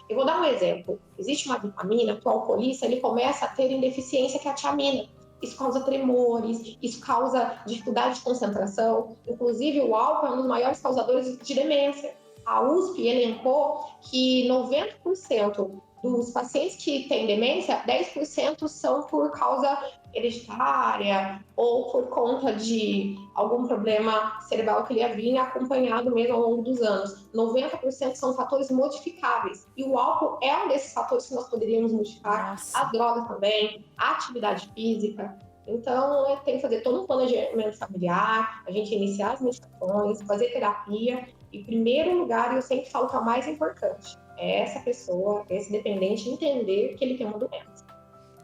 Eu vou dar um exemplo. Existe uma vitamina que o alcoolista ele começa a ter em deficiência, que é a tiamina. Isso causa tremores, isso causa dificuldade de concentração. Inclusive, o álcool é um dos maiores causadores de demência. A USP elencou que 90% dos pacientes que têm demência, 10% são por causa hereditária ou por conta de algum problema cerebral que ele vinha acompanhado mesmo ao longo dos anos. 90% são fatores modificáveis. E o álcool é um desses fatores que nós poderíamos modificar. Nossa. As drogas também, a atividade física. Então, tem que fazer todo um planejamento familiar, a gente iniciar as medicações, fazer terapia. Em primeiro lugar, eu sempre falo que é o mais importante, é essa pessoa, esse dependente, entender que ele tem uma doença.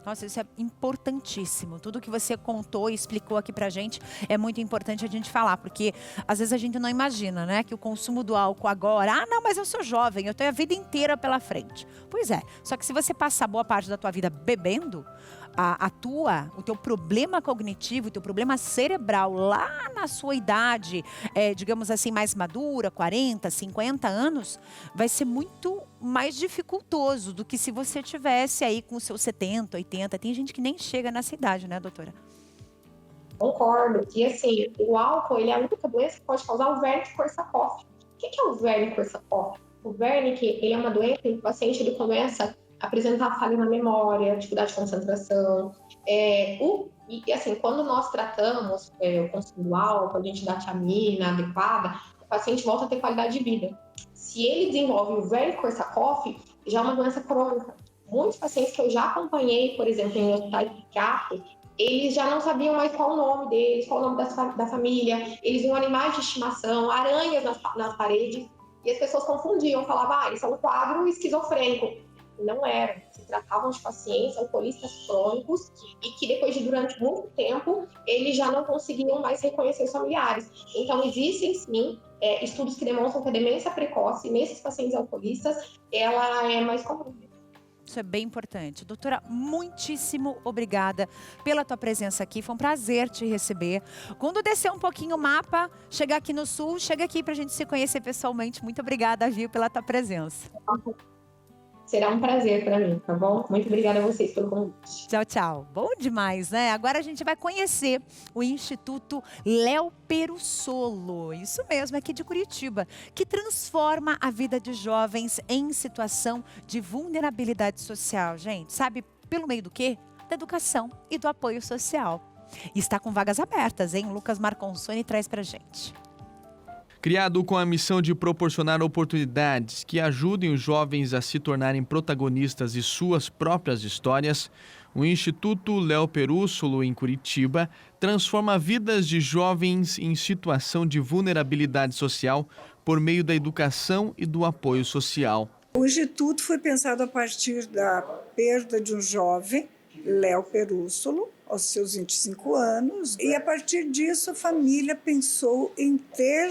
Nossa, isso é importantíssimo. Tudo que você contou e explicou aqui pra gente é muito importante a gente falar, porque às vezes a gente não imagina, né, que o consumo do álcool agora, não, mas eu sou jovem, eu tenho a vida inteira pela frente. Pois é, só que se você passar boa parte da tua vida bebendo, o teu problema cognitivo, o teu problema cerebral lá na sua idade, digamos assim, mais madura, 40, 50 anos, vai ser muito mais dificultoso do que se você tivesse aí com os seus 70, 80. Tem gente que nem chega nessa idade, né, doutora? Concordo. E assim, o álcool, ele é a única doença que pode causar o Wernicke-Korsakoff. O que é o Wernicke-Korsakoff? O Wernicke, ele é uma doença em que o paciente ele começa a apresentar falha na memória, dificuldade de concentração. E assim, quando nós tratamos o consumo do álcool, a gente dá tiamina adequada, o paciente volta a ter qualidade de vida. Se ele desenvolve o Wernicke-Korsakoff, já é uma doença crônica. Muitos pacientes que eu já acompanhei, por exemplo, em hospitais psiquiátricos, eles já não sabiam mais qual o nome deles, qual o nome da família, eles viam animais de estimação, aranhas nas paredes, e as pessoas confundiam, falavam, isso é um quadro esquizofrênico. Não era, se tratavam de pacientes alcoolistas crônicos e que depois de durante muito tempo, eles já não conseguiam mais reconhecer os familiares. Então, existem sim estudos que demonstram que a demência precoce nesses pacientes alcoolistas, ela é mais comum. Isso é bem importante. Doutora, muitíssimo obrigada pela tua presença aqui. Foi um prazer te receber. Quando descer um pouquinho o mapa, chegar aqui no sul, chega aqui pra gente se conhecer pessoalmente. Muito obrigada, viu, pela tua presença. Será um prazer para mim, tá bom? Muito obrigada a vocês pelo convite. Tchau, tchau. Bom demais, né? Agora a gente vai conhecer o Instituto Léo Perussolo, isso mesmo, aqui de Curitiba, que transforma a vida de jovens em situação de vulnerabilidade social. Gente, sabe pelo meio do quê? Da educação e do apoio social. E está com vagas abertas, hein? Lucas Marconsoni traz pra gente. Criado com a missão de proporcionar oportunidades que ajudem os jovens a se tornarem protagonistas de suas próprias histórias, o Instituto Léo Perussolo, em Curitiba, transforma vidas de jovens em situação de vulnerabilidade social por meio da educação e do apoio social. O Instituto foi pensado a partir da perda de um jovem, Léo Perussolo, aos seus 25 anos, e a partir disso a família pensou em ter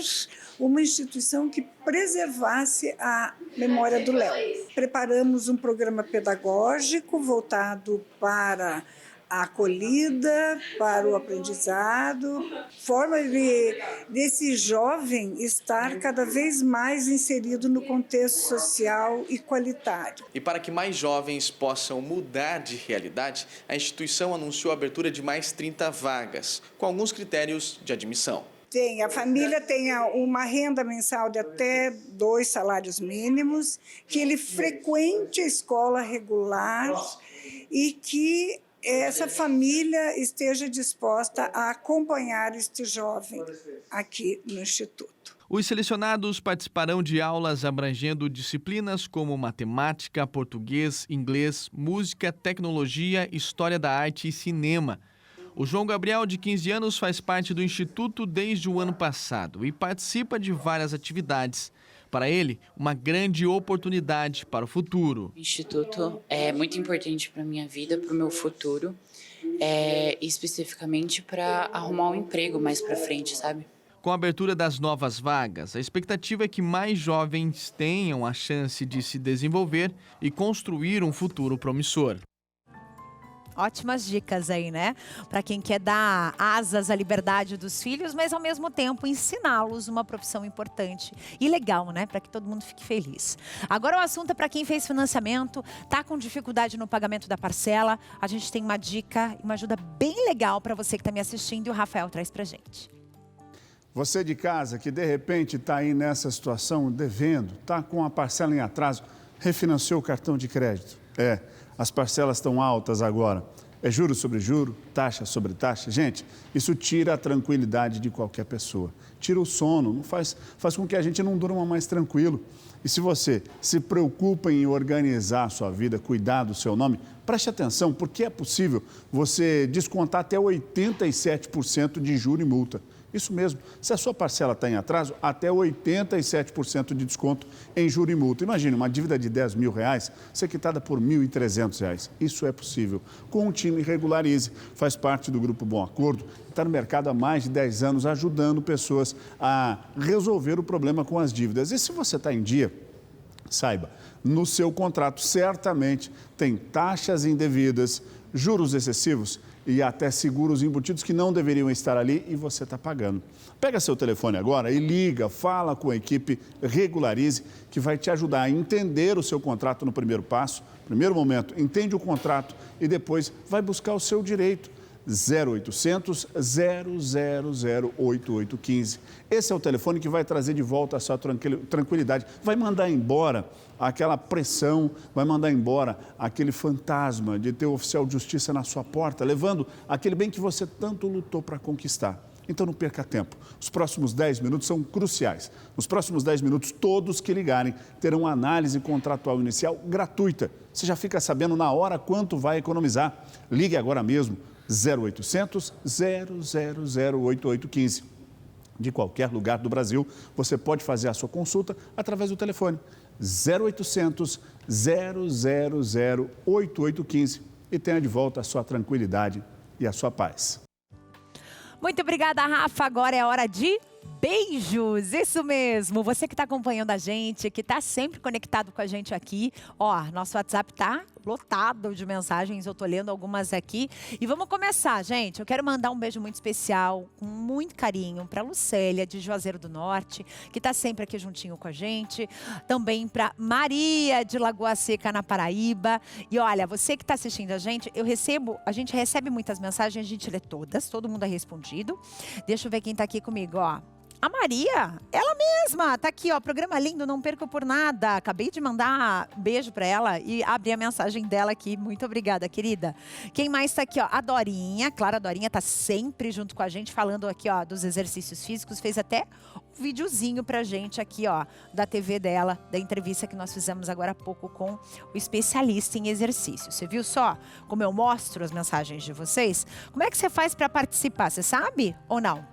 uma instituição que preservasse a memória do Léo. Preparamos um programa pedagógico voltado para a acolhida, para o aprendizado, forma desse jovem estar cada vez mais inserido no contexto social e qualitário. E para que mais jovens possam mudar de realidade, a instituição anunciou a abertura de mais 30 vagas, com alguns critérios de admissão. A família tenha uma renda mensal de até 2 salários mínimos, que ele frequente a escola regular e que essa família esteja disposta a acompanhar este jovem aqui no Instituto. Os selecionados participarão de aulas abrangendo disciplinas como matemática, português, inglês, música, tecnologia, história da arte e cinema. O João Gabriel, de 15 anos, faz parte do Instituto desde o ano passado e participa de várias atividades. Para ele, uma grande oportunidade para o futuro. O Instituto é muito importante para a minha vida, para o meu futuro, especificamente para arrumar um emprego mais para frente, sabe? Com a abertura das novas vagas, a expectativa é que mais jovens tenham a chance de se desenvolver e construir um futuro promissor. Ótimas dicas aí, né? Para quem quer dar asas à liberdade dos filhos, mas ao mesmo tempo ensiná-los uma profissão importante e legal, né? Para que todo mundo fique feliz. Agora o assunto é para quem fez financiamento, tá com dificuldade no pagamento da parcela. A gente tem uma dica e uma ajuda bem legal para você que está me assistindo e o Rafael traz pra gente. Você de casa que de repente está aí nessa situação devendo, está com a parcela em atraso, refinanciou o cartão de crédito. As parcelas estão altas agora. É juro sobre juro, taxa sobre taxa. Gente, isso tira a tranquilidade de qualquer pessoa. Tira o sono, faz com que a gente não durma mais tranquilo. E se você se preocupa em organizar a sua vida, cuidar do seu nome, preste atenção, porque é possível você descontar até 87% de juro e multa. Isso mesmo, se a sua parcela está em atraso, até 87% de desconto em juros e multa. Imagine, uma dívida de R$10 mil ser quitada por R$1.300. Isso é possível. Com um time Regularize, faz parte do Grupo Bom Acordo, está no mercado há mais de 10 anos, ajudando pessoas a resolver o problema com as dívidas. E se você está em dia, saiba, no seu contrato certamente tem taxas indevidas, juros excessivos e até seguros embutidos que não deveriam estar ali e você está pagando. Pega seu telefone agora e liga, fala com a equipe Regularize, que vai te ajudar a entender o seu contrato no primeiro passo. Primeiro momento, entende o contrato e depois vai buscar o seu direito. 0800 000 8815. Esse é o telefone que vai trazer de volta a sua tranquilidade, vai mandar embora aquela pressão, vai mandar embora aquele fantasma de ter o oficial de justiça na sua porta, levando aquele bem que você tanto lutou para conquistar. Então não perca tempo. Os próximos 10 minutos são cruciais. Nos próximos 10 minutos, todos que ligarem terão análise contratual inicial gratuita. Você já fica sabendo na hora quanto vai economizar. Ligue agora mesmo. 0800 000 8815. De qualquer lugar do Brasil, você pode fazer a sua consulta através do telefone 0800 000 8815 e tenha de volta a sua tranquilidade e a sua paz. Muito obrigada, Rafa. Agora é hora de beijos. Isso mesmo. Você que está acompanhando a gente, que está sempre conectado com a gente aqui. Ó, nosso WhatsApp tá lotado de mensagens. Eu tô lendo algumas aqui. E vamos começar, gente. Eu quero mandar um beijo muito especial, com muito carinho, para Lucélia, de Juazeiro do Norte, que está sempre aqui juntinho com a gente. Também para Maria, de Lagoa Seca, na Paraíba. E olha, você que está assistindo a gente gente recebe muitas mensagens, a gente lê todas, todo mundo é respondido. Deixa eu ver quem está aqui comigo, ó. A Maria, ela mesma, tá aqui, ó, programa lindo, não perco por nada. Acabei de mandar beijo para ela e abri a mensagem dela aqui. Muito obrigada, querida. Quem mais tá aqui, ó? A Dorinha, claro, a Dorinha tá sempre junto com a gente, falando aqui, ó, dos exercícios físicos. Fez até um videozinho pra gente aqui, ó, da TV dela, da entrevista que nós fizemos agora há pouco com o especialista em exercício. Você viu só como eu mostro as mensagens de vocês? Como é que você faz para participar? Você sabe ou não?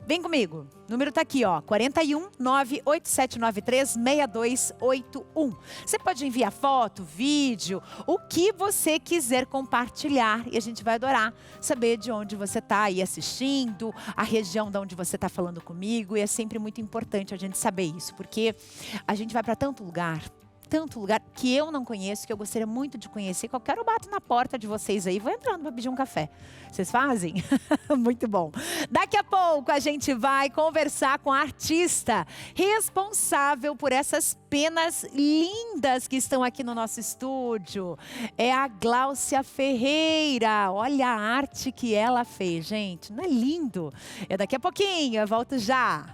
Vem comigo. O número tá aqui, ó, 41 98793 6281. Você pode enviar foto, vídeo, o que você quiser compartilhar e a gente vai adorar saber de onde você tá aí assistindo, a região de onde você tá falando comigo, e é sempre muito importante a gente saber isso, porque a gente vai para tanto lugar que eu não conheço, que eu gostaria muito de conhecer. Qualquer hora eu bato na porta de vocês aí, vou entrando para pedir um café. Vocês fazem? Muito bom. Daqui a pouco a gente vai conversar com a artista responsável por essas penas lindas que estão aqui no nosso estúdio. É a Gláucia Ferreira. Olha a arte que ela fez, gente. Não é lindo? É daqui a pouquinho, eu volto já.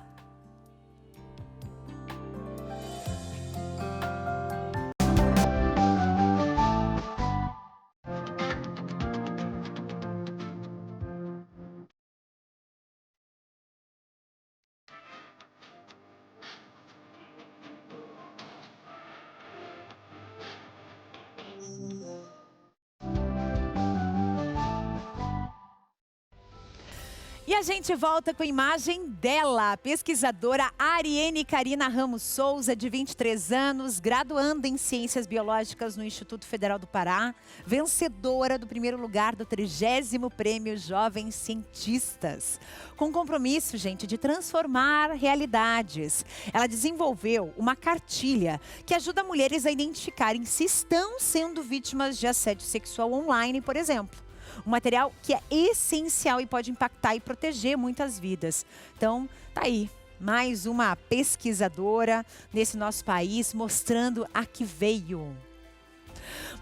E a gente volta com a imagem dela, a pesquisadora Ariene Carina Ramos Souza, de 23 anos, graduanda em Ciências Biológicas no Instituto Federal do Pará, vencedora do primeiro lugar do 30º Prêmio Jovens Cientistas. Com compromisso, gente, de transformar realidades. Ela desenvolveu uma cartilha que ajuda mulheres a identificarem se estão sendo vítimas de assédio sexual online, por exemplo. Um material que é essencial e pode impactar e proteger muitas vidas. Então, tá aí, mais uma pesquisadora nesse nosso país, mostrando a que veio.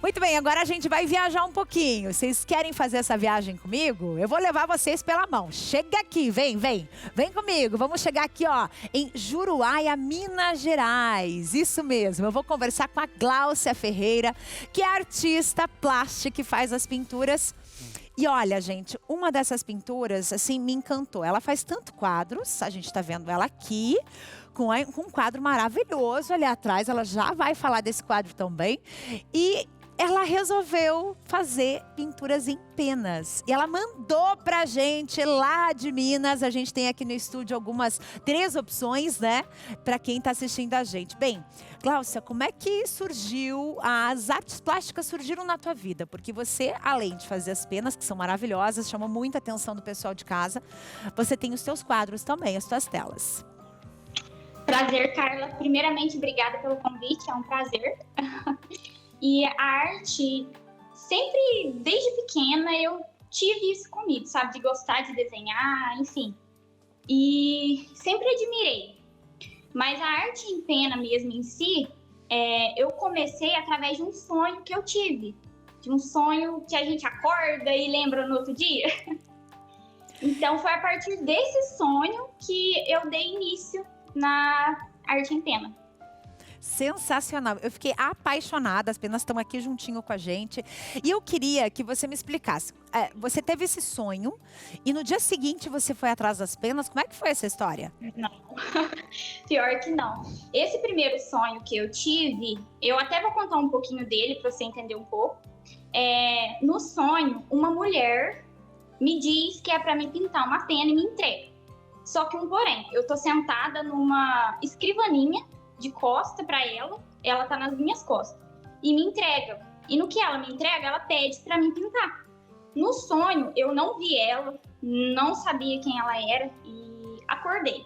Muito bem, agora a gente vai viajar um pouquinho. Vocês querem fazer essa viagem comigo? Eu vou levar vocês pela mão. Chega aqui, vem comigo. Vamos chegar aqui, ó, em Juruáia, Minas Gerais. Isso mesmo, eu vou conversar com a Gláucia Ferreira, que é artista plástica que faz as pinturas. E olha, gente, uma dessas pinturas, assim, me encantou. Ela faz tanto quadros, a gente tá vendo ela aqui, com um quadro maravilhoso ali atrás. Ela já vai falar desse quadro também. E ela resolveu fazer pinturas em penas. E ela mandou pra gente lá de Minas. A gente tem aqui no estúdio três opções, né? Pra quem tá assistindo a gente. Bem, Gláucia, como é que as artes plásticas surgiram na tua vida? Porque você, além de fazer as penas, que são maravilhosas, chamam muita atenção do pessoal de casa, você tem os teus quadros também, as tuas telas. Prazer, Carla. Primeiramente, obrigada pelo convite, é um prazer. E a arte, sempre, desde pequena, eu tive isso comigo, sabe? De gostar de desenhar, enfim. E sempre admirei. Mas a arte em pena mesmo em si, eu comecei através de um sonho que eu tive. De um sonho que a gente acorda e lembra no outro dia. Então, foi a partir desse sonho que eu dei início na arte em pena. Sensacional. Eu fiquei apaixonada, as penas estão aqui juntinho com a gente. E eu queria que você me explicasse. Você teve esse sonho e no dia seguinte você foi atrás das penas. Como é que foi essa história? Não, pior que não. Esse primeiro sonho que eu tive, eu até vou contar um pouquinho dele para você entender um pouco. No sonho, uma mulher me diz que é para me pintar uma pena e me entrega. Só que porém, eu tô sentada numa escrivaninha de costa para ela tá nas minhas costas e me entrega. E no que ela me entrega, ela pede para mim pintar. No sonho, eu não vi ela, não sabia quem ela era e acordei.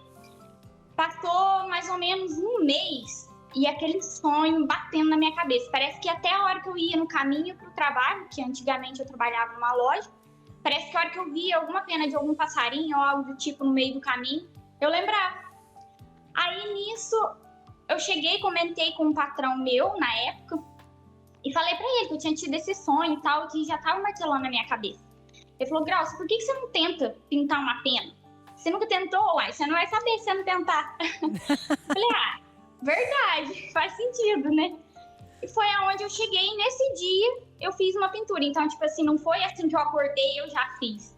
Passou mais ou menos um mês e aquele sonho batendo na minha cabeça. Parece que até a hora que eu ia no caminho pro trabalho, que antigamente eu trabalhava numa loja, parece que a hora que eu via alguma pena de algum passarinho ou algo do tipo no meio do caminho, eu lembrava. Aí nisso, eu cheguei e comentei com um patrão meu, na época, e falei pra ele que eu tinha tido esse sonho e tal, que já tava martelando na minha cabeça. Ele falou, Gláucia, por que você não tenta pintar uma pena? Você nunca tentou? Uai, você não vai saber se você não tentar. Falei, verdade, faz sentido, né? E foi aonde eu cheguei, e nesse dia eu fiz uma pintura. Então, tipo assim, não foi assim que eu acordei, eu já fiz.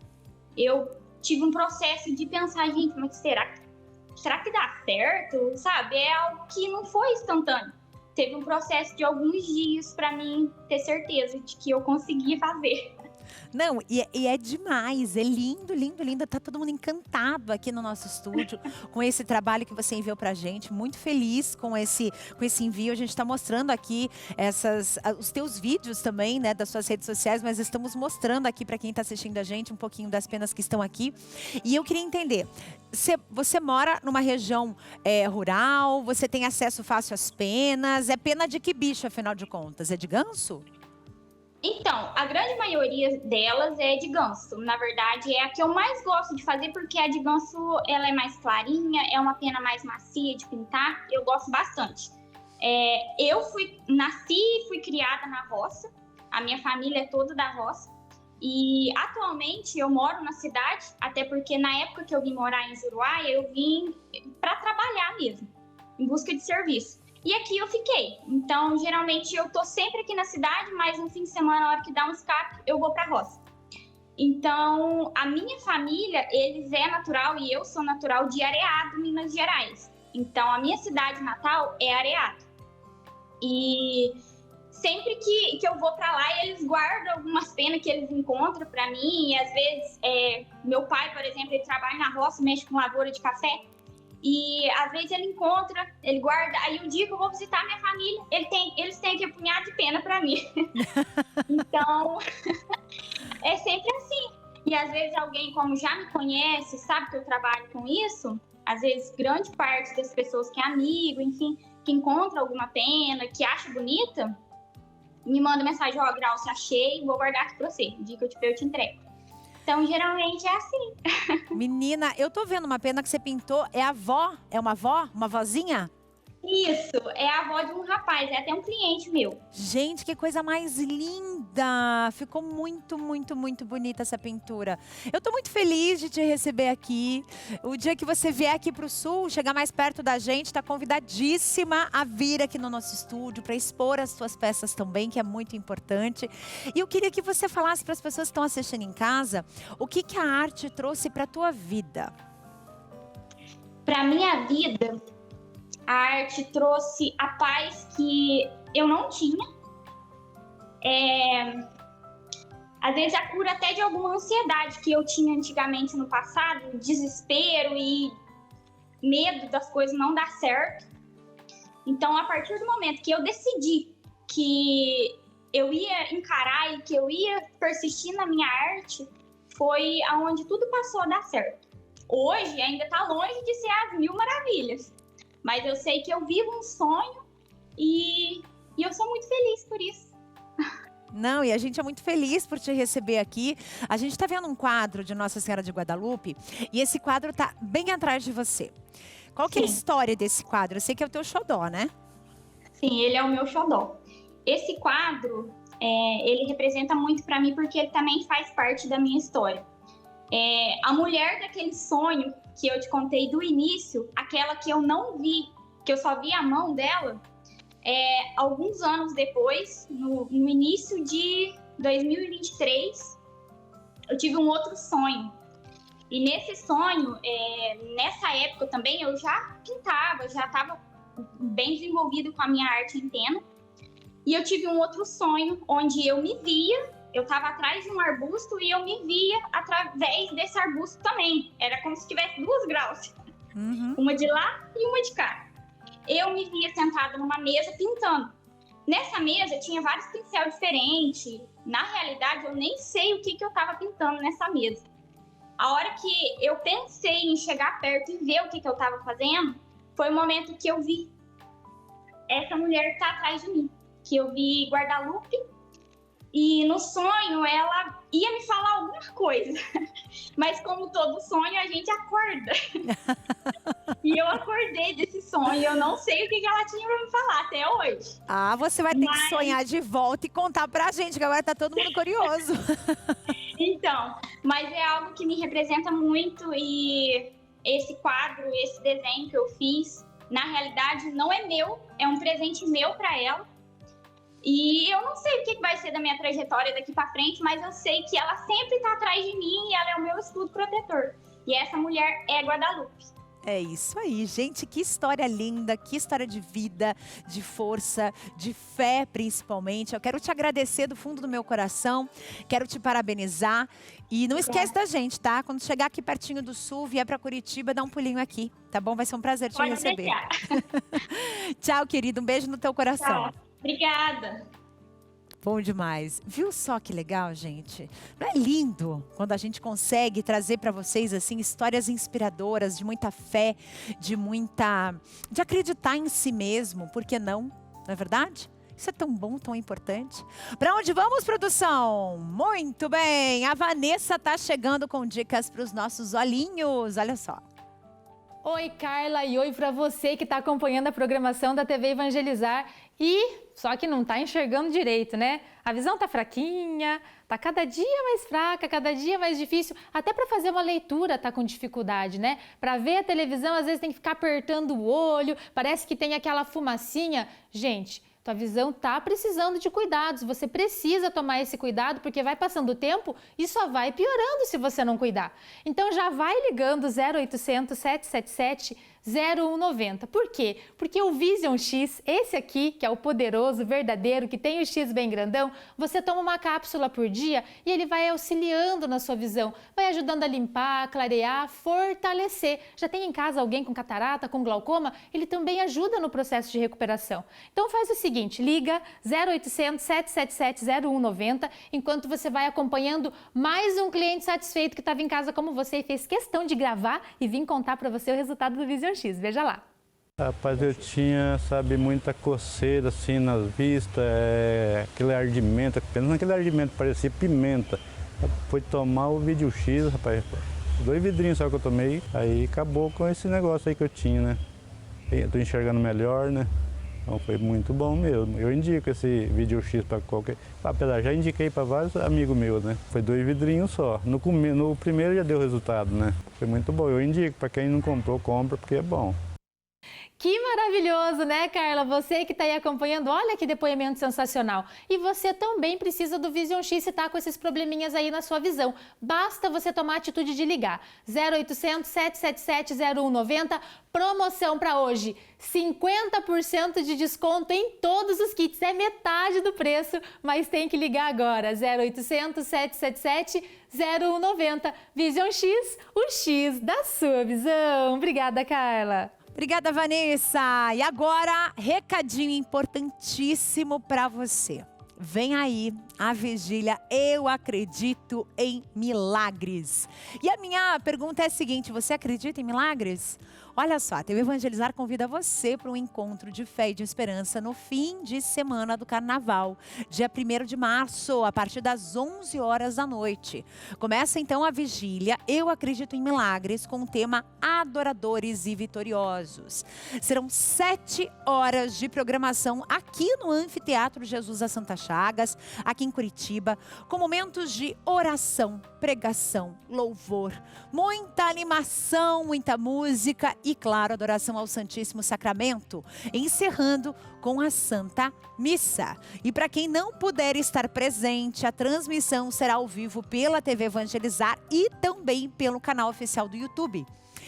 Eu tive um processo de pensar, gente, mas será que dá certo? Sabe? É algo que não foi instantâneo. Teve um processo de alguns dias para mim ter certeza de que eu conseguia fazer. Não, e é demais, é lindo, lindo, lindo. Tá todo mundo encantado aqui no nosso estúdio com esse trabalho que você enviou pra gente. Muito feliz com esse envio. A gente tá mostrando aqui os teus vídeos também, né, das suas redes sociais, mas estamos mostrando aqui para quem tá assistindo a gente um pouquinho das penas que estão aqui. E eu queria entender, você mora numa região rural, você tem acesso fácil às penas. É pena de que bicho, afinal de contas? É de ganso? Então, a grande maioria delas é de ganso. Na verdade, é a que eu mais gosto de fazer, porque a de ganso ela é mais clarinha, é uma pena mais macia de pintar. Eu gosto bastante. Eu nasci e fui criada na roça. A minha família é toda da roça. E atualmente eu moro na cidade, até porque na época que eu vim morar em Juruá, eu vim para trabalhar mesmo, em busca de serviço. E aqui eu fiquei. Então, geralmente, eu tô sempre aqui na cidade, mas no fim de semana, na hora que dá um escape, eu vou pra roça. Então, a minha família, eles é natural e eu sou natural de Areado, Minas Gerais. Então, a minha cidade natal é Areado. E sempre que eu vou pra lá, eles guardam algumas penas que eles encontram pra mim. E às vezes, meu pai, por exemplo, ele trabalha na roça, mexe com lavoura de café. E às vezes ele encontra, ele guarda. Aí um dia que eu vou visitar minha família, eles têm aqui um punhado de pena pra mim. Então, é sempre assim. E às vezes alguém, como já me conhece, sabe que eu trabalho com isso, às vezes grande parte das pessoas que é amigo, enfim, que encontra alguma pena, que acha bonita, me manda mensagem, Gláucia, achei, vou guardar aqui pra você. O dia que eu te entrego. Então, geralmente é assim. Menina, eu tô vendo uma pena que você pintou. É a avó? É uma avó? Uma vozinha? Isso, é a avó de um rapaz, é até um cliente meu. Gente, que coisa mais linda! Ficou muito, muito, muito bonita essa pintura. Eu tô muito feliz de te receber aqui. O dia que você vier aqui pro Sul, chegar mais perto da gente, tá convidadíssima a vir aqui no nosso estúdio para expor as suas peças também, que é muito importante. E eu queria que você falasse para as pessoas que estão assistindo em casa, o que a arte trouxe para tua vida? Para minha vida, a arte trouxe a paz que eu não tinha Às vezes a cura até de alguma ansiedade que eu tinha antigamente no passado, desespero e medo das coisas não dar certo. Então, a partir do momento que eu decidi que eu ia encarar e que eu ia persistir na minha arte, foi aonde tudo passou a dar certo. Hoje ainda está longe de ser as 1000 maravilhas, mas eu sei que eu vivo um sonho e eu sou muito feliz por isso. Não, e a gente é muito feliz por te receber aqui. A gente está vendo um quadro de Nossa Senhora de Guadalupe e esse quadro está bem atrás de você. Qual que é a história desse quadro? Eu sei que é o teu xodó, né? Sim, ele é o meu xodó. Esse quadro, ele representa muito para mim porque ele também faz parte da minha história. A mulher daquele sonho que eu te contei do início, aquela que eu não vi, que eu só vi a mão dela, alguns anos depois, no início de 2023, eu tive um outro sonho. E nesse sonho, nessa época também, eu já pintava, já estava bem desenvolvido com a minha arte em pena. E eu tive um outro sonho onde eu me via, eu estava atrás de um arbusto e eu me via através desse arbusto também. Era como se tivesse 2 graus, uma de lá e uma de cá. Eu me via sentada numa mesa pintando. Nessa mesa tinha vários pincéis diferentes. Na realidade, eu nem sei o que eu estava pintando nessa mesa. A hora que eu pensei em chegar perto e ver o que eu estava fazendo, foi o momento que eu vi essa mulher que está atrás de mim. Que eu vi Guadalupe e no sonho ela ia me falar alguma coisa. Mas como todo sonho, a gente acorda. E eu acordei desse sonho, eu não sei o que ela tinha pra me falar até hoje. Ah, você vai ter que sonhar de volta e contar pra gente, que agora tá todo mundo curioso. Então, mas é algo que me representa muito e esse quadro, esse desenho que eu fiz, na realidade não é meu, é um presente meu pra ela. E eu não sei o que vai ser da minha trajetória daqui pra frente, mas eu sei que ela sempre tá atrás de mim e ela é o meu escudo protetor. E essa mulher é Guadalupe. É isso aí, gente, que história linda, que história de vida, de força, de fé principalmente. Eu quero te agradecer do fundo do meu coração, quero te parabenizar e não esquece da gente, tá? Quando chegar aqui pertinho do Sul, vier pra Curitiba, dá um pulinho aqui, tá bom? Vai ser um prazer te receber. Tchau, querido, um beijo no teu coração. Tchau. Obrigada. Bom demais. Viu só que legal, gente? Não é lindo quando a gente consegue trazer para vocês assim histórias inspiradoras, de muita fé, de acreditar em si mesmo, por que não? Não é verdade? Isso é tão bom, tão importante. Para onde vamos, produção? Muito bem. A Vanessa está chegando com dicas para os nossos olhinhos. Olha só. Oi, Carla, e oi para você que está acompanhando a programação da TV Evangelizar e só que não está enxergando direito, né? A visão está fraquinha, está cada dia mais fraca, cada dia mais difícil. Até para fazer uma leitura está com dificuldade, né? Para ver a televisão, às vezes tem que ficar apertando o olho, parece que tem aquela fumacinha. Gente, tua visão está precisando de cuidados, você precisa tomar esse cuidado porque vai passando o tempo e só vai piorando se você não cuidar. Então já vai ligando 0800 777 0190. Por quê? Porque o Vision X, esse aqui, que é o poderoso, verdadeiro, que tem o X bem grandão, você toma uma cápsula por dia e ele vai auxiliando na sua visão, vai ajudando a limpar, clarear, fortalecer. Já tem em casa alguém com catarata, com glaucoma? Ele também ajuda no processo de recuperação. Então faz o seguinte, liga 0800 777 0190, enquanto você vai acompanhando mais um cliente satisfeito que estava em casa como você e fez questão de gravar e vir contar para você o resultado do Vision X. Veja lá. Rapaz, eu tinha, muita coceira assim nas vistas, aquele ardimento, apenas aquele ardimento parecia pimenta. Foi tomar o Vision X, rapaz, 2 vidrinhos só que eu tomei, aí acabou com esse negócio aí que eu tinha, né? Eu tô enxergando melhor, né? Então foi muito bom mesmo. Eu indico esse Vision X para qualquer... Apesar, já indiquei para vários amigos meus, né? Foi 2 vidrinhos só. No primeiro já deu resultado, né? Foi muito bom. Eu indico, para quem não comprou, compra, porque é bom. Que maravilhoso, né, Carla? Você que está aí acompanhando, olha que depoimento sensacional. E você também precisa do Vision X se está com esses probleminhas aí na sua visão. Basta você tomar a atitude de ligar. 0800 777 0190, promoção para hoje. 50% de desconto em todos os kits. É metade do preço, mas tem que ligar agora. 0800 777 0190. Vision X, o X da sua visão. Obrigada, Carla. Obrigada, Vanessa. E agora, recadinho importantíssimo para você. Vem aí a vigília Eu Acredito em Milagres. E a minha pergunta é a seguinte: você acredita em milagres? Olha só, a TV Evangelizar convida você para um encontro de fé e de esperança no fim de semana do Carnaval, dia 1º de março, a partir das 11 horas da noite. Começa então a vigília Eu Acredito em Milagres com o tema Adoradores e Vitoriosos. Serão 7 horas de programação aqui no Anfiteatro Jesus das Santas Chagas, aqui em Curitiba, com momentos de oração, pregação, louvor, muita animação, muita música e, claro, adoração ao Santíssimo Sacramento, encerrando com a Santa Missa. E para quem não puder estar presente, a transmissão será ao vivo pela TV Evangelizar e também pelo canal oficial do YouTube.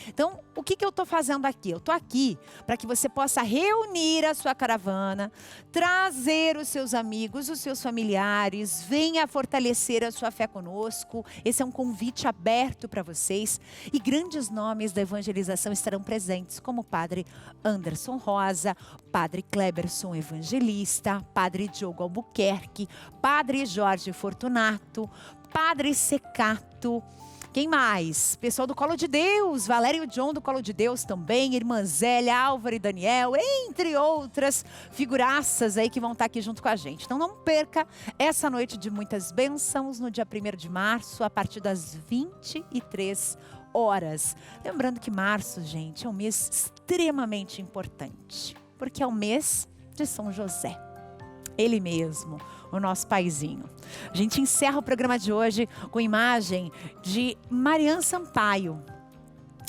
Então, o que eu estou fazendo aqui? Eu estou aqui para que você possa reunir a sua caravana, trazer os seus amigos, os seus familiares, venha fortalecer a sua fé conosco. Esse é um convite aberto para vocês. E grandes nomes da evangelização estarão presentes, como o Padre Anderson Rosa, Padre Kleberson Evangelista, Padre Diogo Albuquerque, Padre Jorge Fortunato, Padre Secato. Quem mais? Pessoal do Colo de Deus, Valério John do Colo de Deus também, Irmã Zélia, Álvaro e Daniel, entre outras figuraças aí que vão estar aqui junto com a gente. Então não perca essa noite de muitas bênçãos no dia 1º de março, a partir das 23 horas. Lembrando que março, gente, é um mês extremamente importante, porque é o mês de São José. Ele mesmo, o nosso paizinho. A gente encerra o programa de hoje com imagem de Marian Sampaio,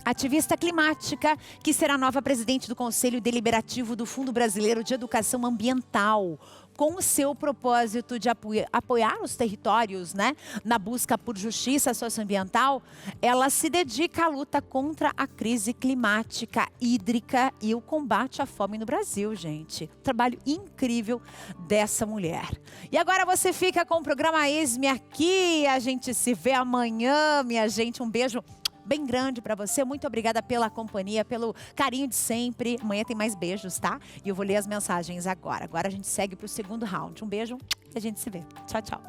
ativista climática, que será nova presidente do Conselho Deliberativo do Fundo Brasileiro de Educação Ambiental, com o seu propósito de apoiar os territórios, né, na busca por justiça socioambiental. Ela se dedica à luta contra a crise climática, hídrica e o combate à fome no Brasil, gente. Trabalho incrível dessa mulher. E agora você fica com o programa Eis-me Aqui. A gente se vê amanhã, minha gente. Um beijo bem grande para você. Muito obrigada pela companhia, pelo carinho de sempre. Amanhã tem mais beijos, tá? E eu vou ler as mensagens agora. Agora a gente segue para o segundo round. Um beijo e a gente se vê. Tchau, tchau.